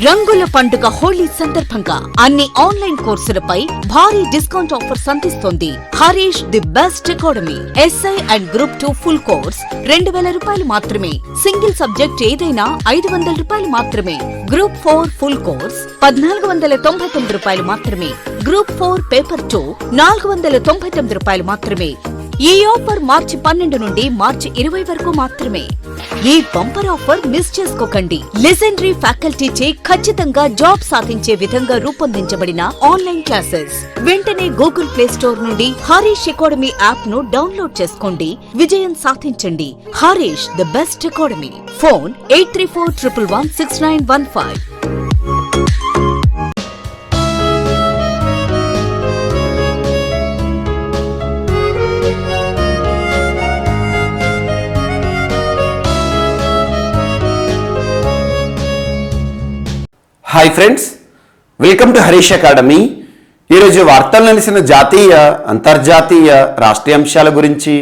రంగుల పండుగ హోళీ సందర్భంగా అన్ని ఆన్లైన్ కోర్సులపై భారీ డిస్కౌంట్ ఆఫర్స్ అందిస్తోంది Harish the best academy. SI and group 2 full course 2000 రూపాయలు మాత్రమే. సింగిల్ సబ్జెక్ట్ ఏదైనా 500 రూపాయలు మాత్రమే. గ్రూప్ 4 ఫుల్ కోర్స్ 1499 రూపాయలు మాత్రమే. గ్రూప్ 4 పేపర్ 2 499 రూపాయలు మాత్రమే. ఈ ఆఫర్ మార్చి 12 నుండి మార్చి 20 వరకు మాత్రమే. ఈ బంపర్ ఆఫర్ మిస్ చేసుకోకండి. లెజెండరీ ఫ్యాకల్టీ చే ఖచ్చితంగా జాబ్ సాధించే విధంగా రూపొందించబడిన ఆన్లైన్ క్లాసెస్. వెంటనే గూగుల్ ప్లే స్టోర్ నుండి హరీష్ అకాడమీ యాప్ ను డౌన్లోడ్ చేసుకోండి. విజయం సాధించండి. Harish the best Academy. Phone 8341116915. Hi friends, welcome to Harish Academy. ఈరోజు వార్తలు నిలిచిన జాతీయ, అంతర్జాతీయ, రాష్ట్రీయ అంశాల గురించి,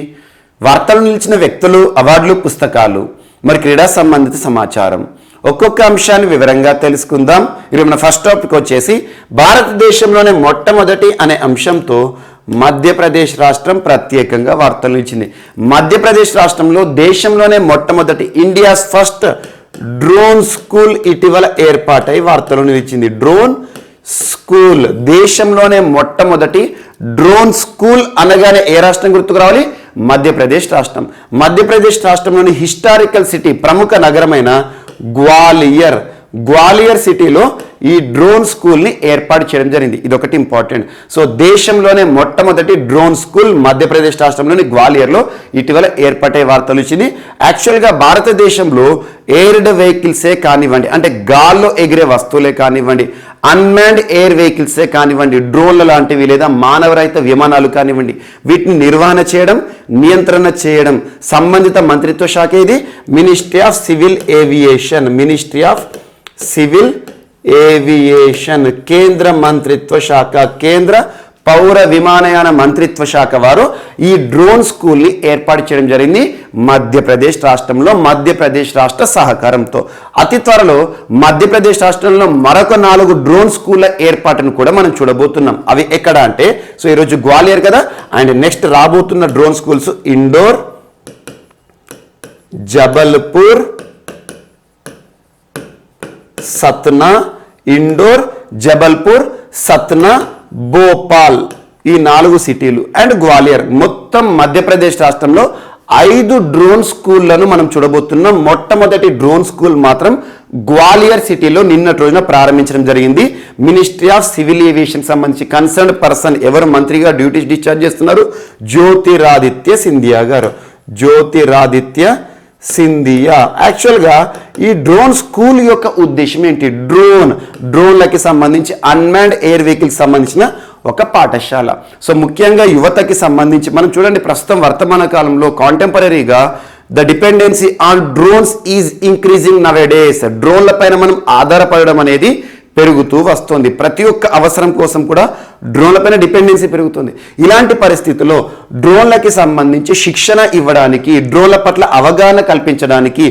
వార్తలు నిలిచిన వ్యక్తులు, అవార్డులు, పుస్తకాలు, మరి క్రీడా సంబంధిత సమాచారం ఒక్కొక్క అంశాన్ని వివరంగా తెలుసుకుందాం. ఈరోజు మన ఫస్ట్ టాపిక్ వచ్చేసి భారతదేశంలోనే మొట్టమొదటి అనే అంశంతో మధ్యప్రదేశ్ రాష్ట్రం ప్రత్యేకంగా వార్తలు నిలిచింది. మధ్యప్రదేశ్ రాష్ట్రంలో దేశంలోనే మొట్టమొదటి ఇండియాస్ ఫస్ట్ డ్రోన్ స్కూల్ ఇటీవల ఏర్పాటై వార్తలు నిలిచింది. డ్రోన్ స్కూల్, దేశంలోనే మొట్టమొదటి డ్రోన్ స్కూల్ అనగానే ఏ రాష్ట్రం గుర్తుకు రావాలి? మధ్యప్రదేశ్ రాష్ట్రం. మధ్యప్రదేశ్ రాష్ట్రంలోని హిస్టారికల్ సిటీ, ప్రముఖ నగరమైన గ్వాలియర్ సిటీలో ఈ డ్రోన్ స్కూల్ని ఏర్పాటు చేయడం జరిగింది. ఇది ఒకటి ఇంపార్టెంట్. సో దేశంలోనే మొట్టమొదటి డ్రోన్ స్కూల్ మధ్యప్రదేశ్ రాష్ట్రంలోని గ్వాలియర్లో ఇటీవల ఏర్పాటే వార్తలు ఇచ్చింది. యాక్చువల్గా భారతదేశంలో ఎయిర్డ్ వెహికల్సే కానివ్వండి, అంటే గాల్లో ఎగిరే వస్తువులే కానివ్వండి, అన్మాన్డ్ ఎయిర్ వెహికల్సే కానివ్వండి, డ్రోన్ల లాంటివి లేదా మానవరహిత విమానాలు కానివ్వండి, వీటిని నిర్వహణ చేయడం, నియంత్రణ చేయడం సంబంధిత మంత్రిత్వ శాఖ ఇది. Ministry of civil aviation. Ministry of civil aviation కేంద్ర మంత్రిత్వ శాఖ, కేంద్ర పౌర విమానయాన మంత్రిత్వ శాఖ వారు ఈ డ్రోన్ స్కూల్ని ఏర్పాటు చేయడం జరిగింది మధ్యప్రదేశ్ రాష్ట్రంలో, మధ్యప్రదేశ్ రాష్ట్ర సహకారంతో. అతి త్వరలో మధ్యప్రదేశ్ రాష్ట్రంలో మరొక 4 డ్రోన్ స్కూళ్ళ ఏర్పాటును కూడా మనం చూడబోతున్నాం. అవి ఎక్కడ అంటే, సో ఈరోజు గ్వాలియర్ కదా, అండ్ నెక్స్ట్ రాబోతున్న డ్రోన్ స్కూల్స్ ఇండోర్, జబల్పూర్, సత్నా, ఇండోర్, జబల్పూర్, సత్నా, భోపాల్, ఈ 4 సిటీలు అండ్ గ్వాలియర్. మొత్తం మధ్యప్రదేశ్ రాష్ట్రంలో 5 డ్రోన్ స్కూళ్లను మనం చూడబోతున్నాం. మొట్టమొదటి డ్రోన్ స్కూల్ మాత్రం గ్వాలియర్ సిటీలో నిన్నటి రోజున ప్రారంభించడం జరిగింది. మినిస్ట్రీ ఆఫ్ సివిల్ ఏవియేషన్ సంబంధించి కన్సర్న్డ్ పర్సన్ ఎవరు మంత్రిగా డ్యూటీస్ డిశ్చార్జ్ చేస్తున్నారు? జ్యోతిరాదిత్య సింధియా గారు. జ్యోతిరాదిత్య సింధియా. యాక్చువల్గా ఈ డ్రోన్ స్కూల్ యొక్క ఉద్దేశం ఏంటి? డ్రోన్లకి సంబంధించి అన్మాన్డ్ ఎయిర్ వెహికల్కి సంబంధించిన ఒక పాఠశాల. సో ముఖ్యంగా యువతకి సంబంధించి మనం చూడండి, ప్రస్తుతం వర్తమాన కాలంలో కాంటెంపరీగా the dependency on drones is increasing nowadays. డ్రోన్ల పైన మనం ఆధారపడడం అనేది పెరుగుతూ వస్తుంది. ప్రతి ఒక్క అవసరం కోసం కూడా డ్రోన్లపైన డిపెండెన్సీ పెరుగుతుంది. ఇలాంటి పరిస్థితుల్లో డ్రోన్లకి సంబంధించి శిక్షణ ఇవ్వడానికి, డ్రోన్ల పట్ల అవగాహన కల్పించడానికి,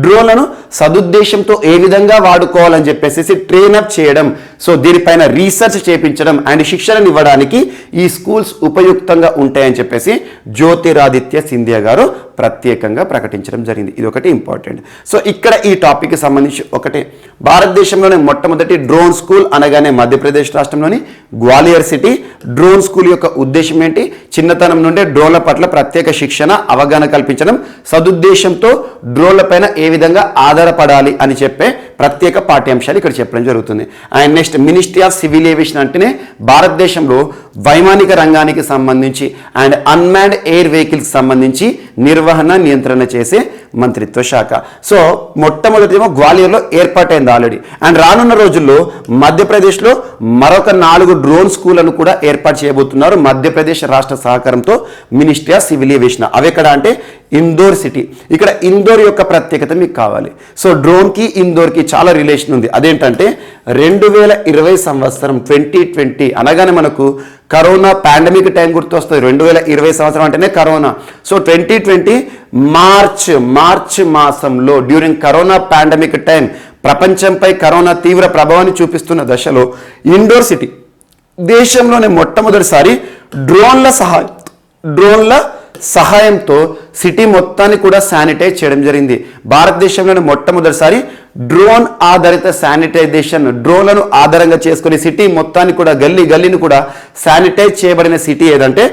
డ్రోన్లను సదుద్దేశంతో ఏ విధంగా వాడుకోవాలని చెప్పేసి ట్రైనప్ చేయడం, సో దీనిపైన రీసెర్చ్ చేయించడం అండ్ శిక్షణను ఇవ్వడానికి ఈ స్కూల్స్ ఉపయుక్తంగా ఉంటాయని చెప్పేసి జ్యోతిరాదిత్య సింధియా గారు ప్రత్యేకంగా ప్రకటించడం జరిగింది. ఇది ఒకటి ఇంపార్టెంట్. సో ఇక్కడ ఈ టాపిక్కి సంబంధించి ఒకటే, భారతదేశంలోనే మొట్టమొదటి డ్రోన్ స్కూల్ అనగానే మధ్యప్రదేశ్ రాష్ట్రంలోని గ్వాలియర్ సిటీ. డ్రోన్ స్కూల్ యొక్క ఉద్దేశం ఏంటి? చిన్నతనం నుండే డ్రోన్ల పట్ల ప్రత్యేక శిక్షణ, అవగాహన కల్పించడం, సదుద్దేశంతో డ్రోన్ల పైన ఏ విధంగా ఆధారపడాలి అని చెప్పే ప్రత్యేక పాఠ్యాంశాలు ఇక్కడ చెప్పడం జరుగుతుంది. And next ministry of civil aviation అంటేనే భారతదేశంలో వైమానిక రంగానికి సంబంధించి అండ్ అన్మాన్డ్ ఎయిర్ వెహికల్స్ సంబంధించి నిర్వహణ, నియంత్రణ చేసే మంత్రిత్వ శాఖ. సో మొట్టమొదటిమో గ్వాలియర్లో ఏర్పాటైంది ఆల్రెడీ. అండ్ రానున్న రోజుల్లో మధ్యప్రదేశ్లో మరొక 4 డ్రోన్ స్కూళ్లను కూడా ఏర్పాటు చేయబోతున్నారు మధ్యప్రదేశ్ రాష్ట్ర సహకారంతో, మినిస్ట్రీ ఆఫ్ సివిల్ ఏవియేషన్. అవి ఎక్కడ అంటే ఇందోర్ సిటీ. ఇక్కడ ఇందోర్ యొక్క ప్రత్యేకత మీకు కావాలి. సో డ్రోన్కి ఇందోర్కి చాలా రిలేషన్ ఉంది. అదేంటంటే 2020 సంవత్సరం 2020 అనగానే మనకు కరోనా పాండమిక్ టైం గుర్తొస్తుంది. 2020 సంవత్సరం అంటేనే కరోనా. సో 2020 మార్చ్ మాసంలో డ్యూరింగ్ కరోనా పాండమిక్ టైం ప్రపంచంపై కరోనా తీవ్ర ప్రభావాన్ని చూపిస్తున్న దశలో ఇండోర్ సిటీ దేశంలోనే మొట్టమొదటిసారి డ్రోన్ల సహాయంతో సిటీ మొత్తాన్ని కూడా శానిటైజ్ చేయడం జరిగింది. భారతదేశంలోనే మొట్టమొదటిసారి డ్రోన్ ఆధారిత శానిటైజేషన్, డ్రోన్లను ఆధారంగా చేసుకుని సిటీ మొత్తాన్ని కూడా గల్లీని కూడా శానిటైజ్ చేయబడిన సిటీ ఏదంటే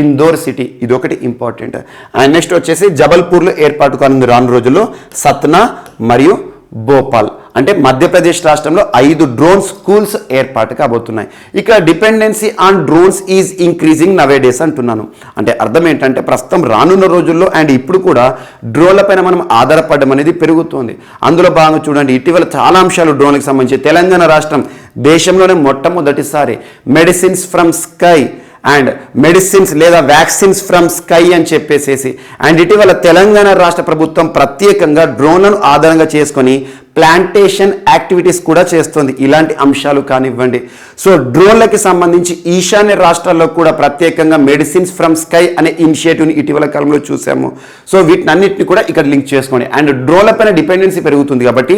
ఇందోర్ సిటీ. ఇది ఒకటి ఇంపార్టెంట్. అండ్ నెక్స్ట్ వచ్చేసి జబల్పూర్లో ఏర్పాటు కానుంది రాను రోజుల్లో సత్నా మరియు భోపాల్. అంటే మధ్యప్రదేశ్ రాష్ట్రంలో 5 డ్రోన్ స్కూల్స్ ఏర్పాటు కాబోతున్నాయి. ఇక dependency on drones is increasing nowadays అంటున్నాను. అంటే అర్థం ఏంటంటే ప్రస్తుతం రానున్న రోజుల్లో అండ్ ఇప్పుడు కూడా డ్రోన్ల పైన మనం ఆధారపడడం అనేది పెరుగుతుంది. అందులో భాగంగా చూడండి, ఇటీవల చాలా అంశాలు డ్రోన్లకు సంబంధించి. తెలంగాణ రాష్ట్రం దేశంలోనే మొట్టమొదటిసారి medicines from sky and medicines లేదా వ్యాక్సిన్స్ ఫ్రమ్ స్కై అని చెప్పేసేసి అండ్ ఇటీవల తెలంగాణ రాష్ట్ర ప్రభుత్వం ప్రత్యేకంగా డ్రోన్లను ఆధారంగా చేసుకొని ప్లాంటేషన్ యాక్టివిటీస్ కూడా చేస్తుంది. ఇలాంటి అంశాలు కానివ్వండి. సో డ్రోన్లకి సంబంధించి ఈశాన్య రాష్ట్రాల్లో కూడా ప్రత్యేకంగా మెడిసిన్స్ ఫ్రమ్ స్కై అనే ఇనిషియేటివ్ని ఇటీవల కాలంలో చూసాము. సో వీటినన్నింటినీ కూడా ఇక్కడ లింక్ చేసుకోండి. అండ్ డ్రోన్ల పైన డిపెండెన్సీ పెరుగుతుంది కాబట్టి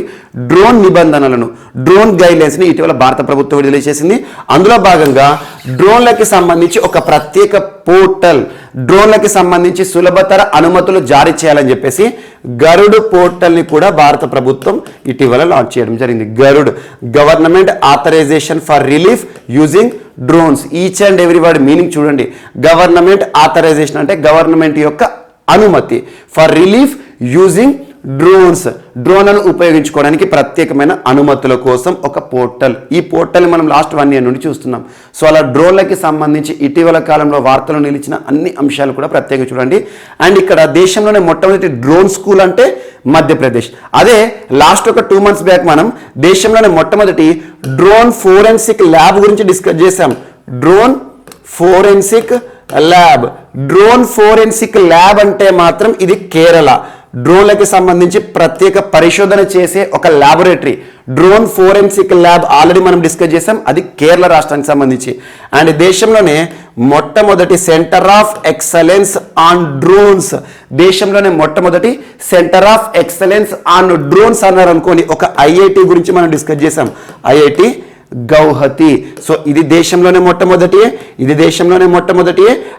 డ్రోన్ నిబంధనలను, డ్రోన్ గైడ్లైన్స్ని ఇటీవల భారత ప్రభుత్వం విడుదల చేసింది. అందులో భాగంగా డ్రోన్లకి సంబంధించి ఒక ప్రత్యేక పోర్టల్, డ్రోన్లకి సంబంధించి సులభతర అనుమతులు జారీ చేయాలని చెప్పేసి గరుడ్ పోర్టల్ని కూడా భారత ప్రభుత్వం ఇటీవల లాంచ్ చేయడం జరిగింది. Garud government authorisation for relief using drones. Each and every word meaning చూడండి. గవర్నమెంట్ ఆథరైజేషన్ అంటే గవర్నమెంట్ యొక్క అనుమతి, ఫర్ రిలీఫ్ యూజింగ్ డ్రోన్స్, డ్రోన్లను ఉపయోగించుకోవడానికి ప్రత్యేకమైన అనుమతుల కోసం ఒక పోర్టల్. ఈ పోర్టల్ని మనం లాస్ట్ 1 year నుండి చూస్తున్నాం. సో అలా డ్రోన్లకి సంబంధించి ఇటీవల కాలంలో వార్తలు నిలిచిన అన్ని అంశాలు కూడా ప్రత్యేకంగా చూడండి. అండ్ ఇక్కడ దేశంలోనే మొట్టమొదటి డ్రోన్ స్కూల్ అంటే మధ్యప్రదేశ్. అదే లాస్ట్ ఒక 2 months బ్యాక్ మనం దేశంలోనే మొట్టమొదటి డ్రోన్ ఫోరెన్సిక్ ల్యాబ్ గురించి డిస్కస్ చేశాం. డ్రోన్ ఫోరెన్సిక్ ల్యాబ్ అంటే మాత్రం ఇది కేరళ. డ్రోన్లకి సంబంధించి ప్రత్యేక పరిశోధన చేసే ఒక laboratory drone forensic lab already మనం డిస్కస్ చేసాం. అది కేరళ రాష్ట్రానికి సంబంధించి. అండ్ దేశంలోనే మొట్టమొదటి centre of excellence on drones, దేశంలోనే మొట్టమొదటి centre of excellence on drones అన్నారు అనుకోండి. ఒక ఐఐటి గురించి మనం డిస్కస్ చేసాం, ఐఐటి గౌహతి. సో ఇది దేశంలోనే మొట్టమొదటి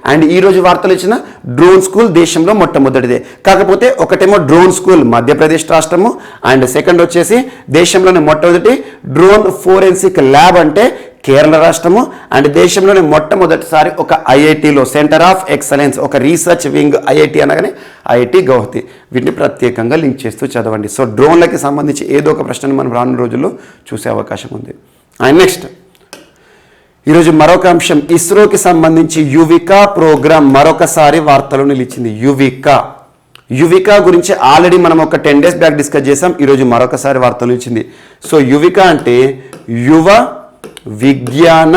అండ్ ఈ రోజు వార్తలు ఇచ్చిన డ్రోన్ స్కూల్ దేశంలో మొట్టమొదటిదే. కాకపోతే ఒకటేమో డ్రోన్ స్కూల్ మధ్యప్రదేశ్ రాష్ట్రము అండ్ సెకండ్ వచ్చేసి దేశంలోనే మొట్టమొదటి డ్రోన్ ఫోరెన్సిక్ ల్యాబ్ అంటే కేరళ రాష్ట్రము. అండ్ దేశంలోనే మొట్టమొదటిసారి ఒక ఐఐటిలో సెంటర్ ఆఫ్ ఎక్సలెన్స్, ఒక రీసెర్చ్ వింగ్ ఐఐటి అనగానే ఐఐటి గౌహతి. వీటిని ప్రత్యేకంగా లింక్ చేస్తూ చదవండి. సో డ్రోన్లకి సంబంధించి ఏదో ఒక ప్రశ్నను మనం రానున్న రోజుల్లో చూసే అవకాశం ఉంది. అండ్ నెక్స్ట్ ఈరోజు మరొక అంశం, ఇస్రోకి సంబంధించి యువికా ప్రోగ్రామ్ మరొకసారి వార్తలు నిలిచింది. యువికా గురించి ఆల్రెడీ మనం ఒక 10 days బ్యాక్ డిస్కస్ చేసాం. ఈరోజు మరొకసారి వార్తలు నిలిచింది. సో యువికా అంటే యువ విజ్ఞాన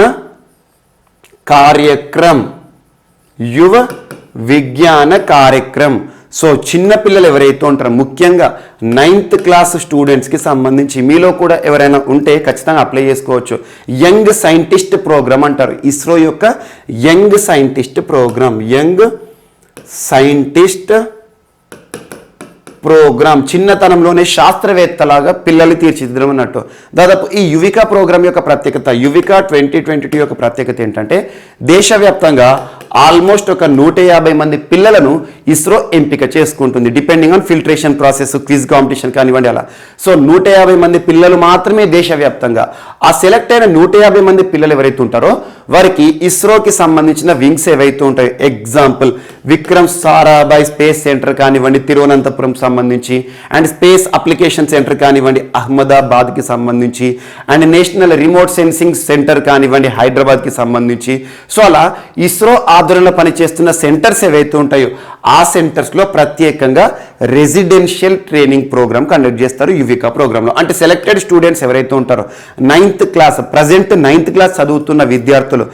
కార్యక్రమ్. సో చిన్నపిల్లలు ఎవరైతే ఉంటారో ముఖ్యంగా 9th class స్టూడెంట్స్కి సంబంధించి మీలో కూడా ఎవరైనా ఉంటే ఖచ్చితంగా అప్లై చేసుకోవచ్చు. యంగ్ సైంటిస్ట్ ప్రోగ్రామ్ అంటారు. ఇస్రో యొక్క యంగ్ సైంటిస్ట్ ప్రోగ్రామ్ చిన్నతనంలోనే శాస్త్రవేత్తలాగా పిల్లలు తీర్చిదిద్దడం అన్నట్టు. దాదాపు ఈ యువికా ప్రోగ్రామ్ యొక్క ప్రత్యేకత, యువికా 2022 యొక్క ప్రత్యేకత ఏంటంటే దేశవ్యాప్తంగా ఆల్మోస్ట్ ఒక 150 మంది పిల్లలను ఇస్రో ఎంపిక చేసుకుంటుంది. Depending on filtration process, quiz competition కానివ్వండి అలా. సో 150 మంది పిల్లలు మాత్రమే దేశవ్యాప్తంగా. ఆ సెలెక్ట్ అయిన 150 మంది పిల్లలు ఎవరైతే ఉంటారో వారికి ఇస్రోకి సంబంధించిన వింగ్స్ ఏవైతే ఉంటాయో, example Vikram Sarabhai space centre కానివ్వండి తిరువనంతపురం సంబంధించి, అండ్ స్పేస్ అప్లికేషన్ సెంటర్ కానివ్వండి అహ్మదాబాద్కి సంబంధించి, and national remote sensing centre కానివ్వండి హైదరాబాద్కి సంబంధించి. సో అలా ఇస్రో ఆధ్వర్యంలో పనిచేస్తున్న సెంటర్స్ ఏవైతే ఉంటాయో ఆ సెంటర్స్లో ప్రత్యేకంగా రెసిడెన్షియల్ ట్రైనింగ్ ప్రోగ్రామ్ కండక్ట్ చేస్తారు యువికా ప్రోగ్రాంలో. అంటే సెలెక్టెడ్ స్టూడెంట్స్ ఎవరైతే ఉంటారో 9th class present 9th class చదువుతున్న విద్యార్థులు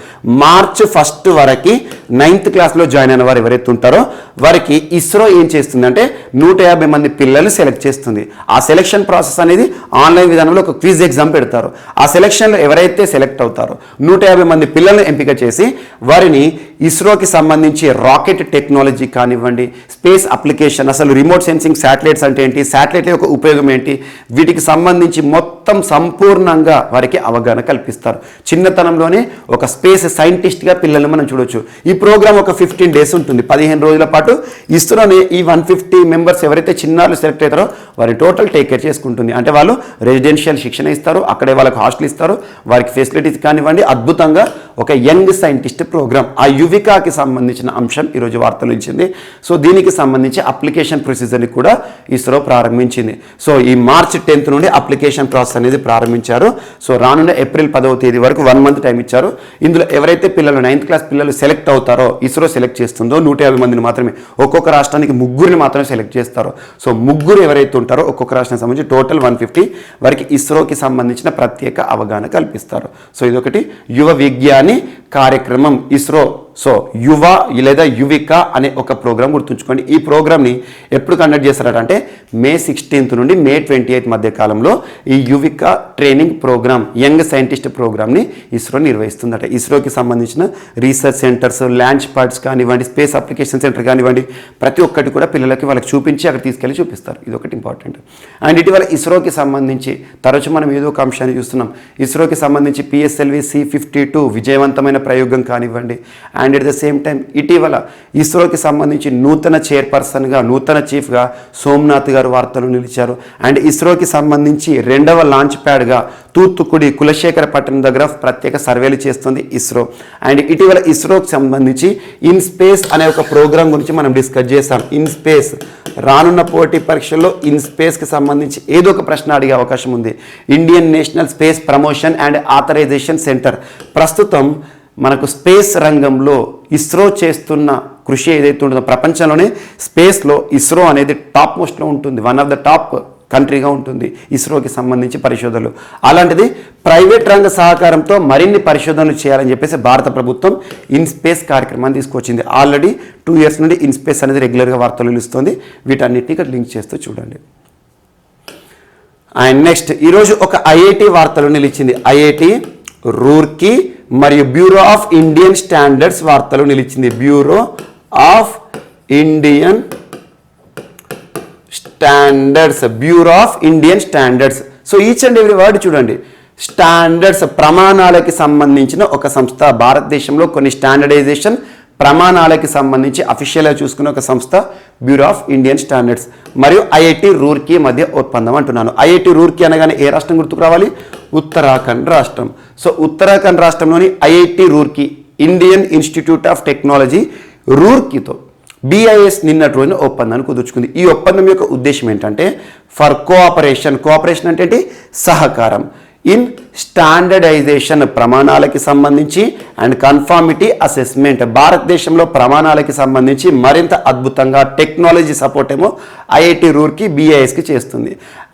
March 1 వరకు 9th classలో జాయిన్ అయిన వారు ఎవరైతే ఉంటారో వారికి ఇస్రో ఏం చేస్తుందంటే 150 మంది పిల్లల్ని సెలెక్ట్ చేస్తుంది. ఆ సెలెక్షన్ ప్రాసెస్ అనేది ఆన్లైన్ విధానంలో ఒక క్విజ్ ఎగ్జామ్ పెడతారు. ఆ సెలెక్షన్లో ఎవరైతే సెలెక్ట్ అవుతారో 150 మంది పిల్లల్ని ఎంపిక చేసి వారిని ఇస్రోకి సంబంధించి రాకెట్ టెక్నాలజీ కానివ్వండి, కానివ్వండి, స్పేస్ అప్లికేషన్, అసలు రిమోట్ సెన్సింగ్ శాటిలైట్స్ అంటే ఏంటి, శాటిలైట్ యొక్క ఉపయోగం ఏంటి, వీటికి సంబంధించి మొత్తం సంపూర్ణంగా వారికి అవగాహన కల్పిస్తారు. చిన్నతనంలోనే ఒక స్పేస్ సైంటిస్ట్గా పిల్లల్ని మనం చూడొచ్చు. ఈ ప్రోగ్రామ్ ఒక 15 days ఉంటుంది. 15 రోజుల పాటు ఇస్రోనే ఈ 150 మెంబర్స్ ఎవరైతే చిన్నారులు సెలెక్ట్ అవుతారో వారి టోటల్ టేక్ కేర్ చేసుకుంటుంది. అంటే వాళ్ళు రెసిడెన్షియల్ శిక్షణ ఇస్తారు, అక్కడే వాళ్ళకి హాస్టల్ ఇస్తారు, వారికి ఫెసిలిటీస్ కానివ్వండి. అద్భుతంగా ఒక యంగ్ సైంటిస్ట్ ప్రోగ్రామ్. ఆ యువికాకి సంబంధించిన అంశం ఈరోజు వార్తలు ఇచ్చింది. సో దీనికి సంబంధించి అప్లికేషన్ ప్రొసీజర్ని కూడా ఇస్రో ప్రారంభించింది. సో ఈ March 10th నుండి అప్లికేషన్ ప్రాసెస్ అనేది ప్రారంభించారు. సో రానున్న April 10వ తేదీ వరకు 1 month టైం ఇచ్చారు. ఇందులో ఎవరైతే పిల్లలు 9th క్లాస్ పిల్లలు సెలెక్ట్ అవుతారో, ఇస్రో సెలెక్ట్ చేస్తుందో 150 మందిని మాత్రమే, ఒక్కొక్క రాష్ట్రానికి 3 మాత్రమే సెలెక్ట్ చేస్తారు. సో 3 ఎవరైతే ఉంటారో ఒక్కొక్క రాష్ట్రానికి సంబంధించి టోటల్ 150 వారికి ఇస్రోకి సంబంధించిన ప్రత్యేక అవగాహన కల్పిస్తారు. సో ఇదొకటి యువ విజ్ఞాని కార్యక్రమం ఇస్రో. సో యువ లేదా యువిక అనే ఒక ప్రోగ్రామ్ గుర్తుంచుకోండి. ఈ ప్రోగ్రామ్ని ఎప్పుడు కండక్ట్ చేస్తారంటే May 16th నుండి May 28th మధ్య కాలంలో ఈ Yuvika training programme, young scientist ప్రోగ్రామ్ని ఇస్రో నిర్వహిస్తుందట. ఇస్రోకి సంబంధించిన రీసెర్చ్ సెంటర్స్, లాంచ్ ప్యాడ్స్ కానివ్వండి, స్పేస్ అప్లికేషన్ సెంటర్ కానివ్వండి, ప్రతి ఒక్కటి కూడా పిల్లలకి వాళ్ళకి చూపించి అక్కడ తీసుకెళ్ళి చూపిస్తారు. ఇది ఒకటి ఇంపార్టెంట్. అండ్ ఇటీవల ఇస్రోకి సంబంధించి తరచు మనం ఏదో ఒక అంశాన్ని చూస్తున్నాం. ఇస్రోకి సంబంధించి PSLV C-52 విజయవంతమైన ప్రయోగం కానివ్వండి. And at the same time ఇటీవల ఇస్రోకి సంబంధించి నూతన చైర్పర్సన్గా, నూతన చీఫ్గా సోమనాథ్ గారు వార్తలు నిలిచారు. అండ్ ఇస్రోకి సంబంధించి 2వ లాంచ్ ప్యాడ్గా తూత్తుకుడి కులశేఖరపట్నం దగ్గర ప్రత్యేక సర్వేలు చేస్తుంది ఇస్రో. అండ్ ఇటీవల ఇస్రోకి సంబంధించి ఇన్ స్పేస్ అనే ఒక ప్రోగ్రాం గురించి మనం డిస్కస్ చేస్తాం. ఇన్ స్పేస్ రానున్న పోటీ పరీక్షల్లో ఇన్ స్పేస్కి సంబంధించి ఏదో ఒక ప్రశ్న అడిగే అవకాశం ఉంది. Indian national space promotion and authorisation centre ప్రస్తుతం మనకు స్పేస్ రంగంలో ఇస్రో చేస్తున్న కృషి ఏదైతే ఉంటుందో ప్రపంచంలోనే స్పేస్లో ఇస్రో అనేది టాప్ మోస్ట్లో ఉంటుంది. వన్ ఆఫ్ ద టాప్ కంట్రీగా ఉంటుంది ఇస్రోకి సంబంధించి పరిశోధనలు. అలాంటిది ప్రైవేట్ రంగ సహకారంతో మరిన్ని పరిశోధనలు చేయాలని చెప్పేసి భారత ప్రభుత్వం ఇన్ స్పేస్ కార్యక్రమాన్ని తీసుకొచ్చింది. ఆల్రెడీ 2 years నుండి ఇన్ స్పేస్ అనేది రెగ్యులర్గా వార్తలు నిలుస్తుంది. వీటన్నిటిని ఇక్కడ లింక్ చేస్తూ చూడండి. అండ్ నెక్స్ట్ ఈరోజు ఒక IIT వార్తలు నిలిచింది. IIT రూర్కీ మరియు బ్యూరో ఆఫ్ ఇండియన్ స్టాండర్డ్స్ వార్తలు నిలిచింది. Bureau of Indian standards, bureau of Indian standards. So each and every word చూడండి. స్టాండర్డ్స్ ప్రమాణాలకి సంబంధించిన ఒక సంస్థ. భారతదేశంలో కొన్ని స్టాండర్డైజేషన్ ప్రమాణాలకి సంబంధించి అఫీషియల్గా చూసుకున్న ఒక సంస్థ బ్యూరో ఆఫ్ ఇండియన్ స్టాండర్డ్స్ మరియు IIT రూర్కీ మధ్య ఒప్పందం అంటున్నాను. IIT రూర్కీ అనగానే ఏ రాష్ట్రం గుర్తుకు రావాలి? ఉత్తరాఖండ్ రాష్ట్రం. సో ఉత్తరాఖండ్ రాష్ట్రంలోని IIT Roorkee, Indian Institute of Technology రూర్కీతో BIS నిన్నటి రోజున ఒప్పందాన్ని కుదుర్చుకుంది. ఈ ఒప్పందం యొక్క ఉద్దేశం ఏంటంటే ఫర్ కోఆపరేషన్. కోఆపరేషన్ అంటే ఏంటి? సహకారం. ఇన్ స్టాండర్డైజేషన్ ప్రమాణాలకి సంబంధించి అండ్ కన్ఫార్మిటీ అసెస్మెంట్. భారతదేశంలో ప్రమాణాలకి సంబంధించి మరింత అద్భుతంగా టెక్నాలజీ సపోర్ట్ ఏమో IIT రూర్కీ BISకి చేస్తుంది.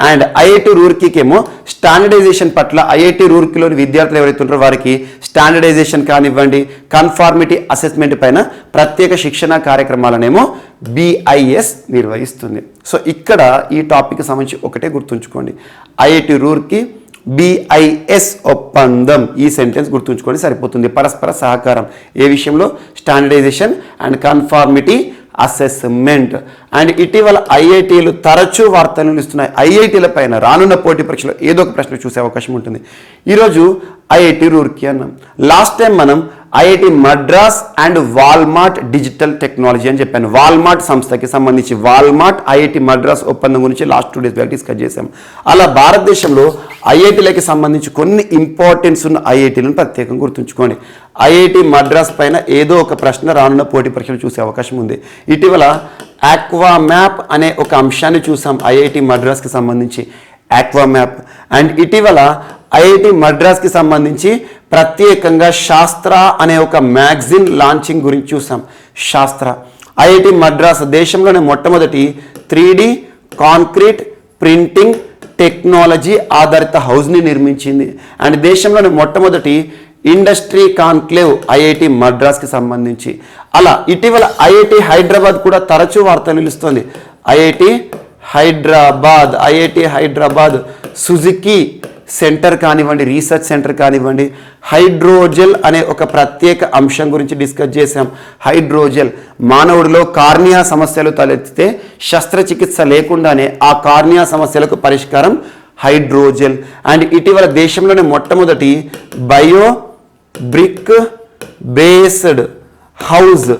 అండ్ IIT రూర్కీకి ఏమో స్టాండర్డైజేషన్ పట్ల IIT రూర్కీలోని విద్యార్థులు ఎవరైతే ఉంటారో వారికి స్టాండర్డైజేషన్ కానివ్వండి, కన్ఫార్మిటీ అసెస్మెంట్ పైన ప్రత్యేక శిక్షణ కార్యక్రమాలనేమో BIS నిర్వహిస్తుంది. సో ఇక్కడ ఈ టాపిక్కి సంబంధించి ఒకటే గుర్తుంచుకోండి. IIT రూర్కీ BIS ఒప్పందం. ఈ సెంటెన్స్ గుర్తుంచుకొని సరిపోతుంది. పరస్పర సహకారం ఏ విషయంలో? Standardisation and conformity assessment. And ఇటీవల IITలు తరచూ వార్తలు ఇస్తున్నాయి. IITల పైన రానున్న పోటీ పరీక్షలో ఏదో ఒక ప్రశ్న చూసే అవకాశం ఉంటుంది. ఈరోజు IIT రూర్కీ అన్నాం. లాస్ట్ టైం మనం IIT Madras and Walmart digital technology అని చెప్పాను. వాల్మార్ట్ సంస్థకి సంబంధించి వాల్మార్ట్ IIT మద్రాస్ ఒప్పందం గురించి లాస్ట్ 2 days బ్యాక్ డిస్కస్ చేశాం. అలా భారతదేశంలో IITలకి సంబంధించి కొన్ని ఇంపార్టెన్స్ ఉన్న IITలను ప్రత్యేకంగా గుర్తుంచుకోండి. IIT మద్రాస్ పైన ఏదో ఒక ప్రశ్న రానున్న పోటీ పరీక్షలు చూసే అవకాశం ఉంది. ఇటీవల ఆక్వా మ్యాప్ అనే ఒక అంశాన్ని చూసాం IIT మద్రాస్కి సంబంధించి. Aqua map. అండ్ ఇటీవల IIT మద్రాస్కి సంబంధించి ప్రత్యేకంగా శాస్త్ర అనే ఒక మ్యాగజిన్ లాంచింగ్ గురించి చూసాం. శాస్త్ర IIT మద్రాస్ దేశంలోనే మొట్టమొదటి 3D కాంక్రీట్ ప్రింటింగ్ టెక్నాలజీ ఆధారిత హౌస్ని నిర్మించింది. అండ్ దేశంలోని మొట్టమొదటి ఇండస్ట్రీ కాన్క్లేవ్ IIT మద్రాస్కి సంబంధించి. అలా ఇటీవల IIT హైదరాబాద్ కూడా తరచూ వార్తలు నిలుస్తుంది. IIT హైదరాబాద్ సుజుకి సెంటర్ కానివ్వండి, రీసెర్చ్ సెంటర్ కానివ్వండి, హైడ్రోజెల్ అనే ఒక ప్రత్యేక అంశం గురించి డిస్కస్ చేసాం. హైడ్రోజెల్ మానవుడిలో కార్నియా సమస్యలు తలెత్తితే శస్త్రచికిత్స లేకుండానే ఆ కార్నియా సమస్యలకు పరిష్కారం హైడ్రోజెల్. అండ్ ఇటీవల దేశంలోనే మొట్టమొదటి బయో బ్రిక్ బేస్డ్ హౌస్,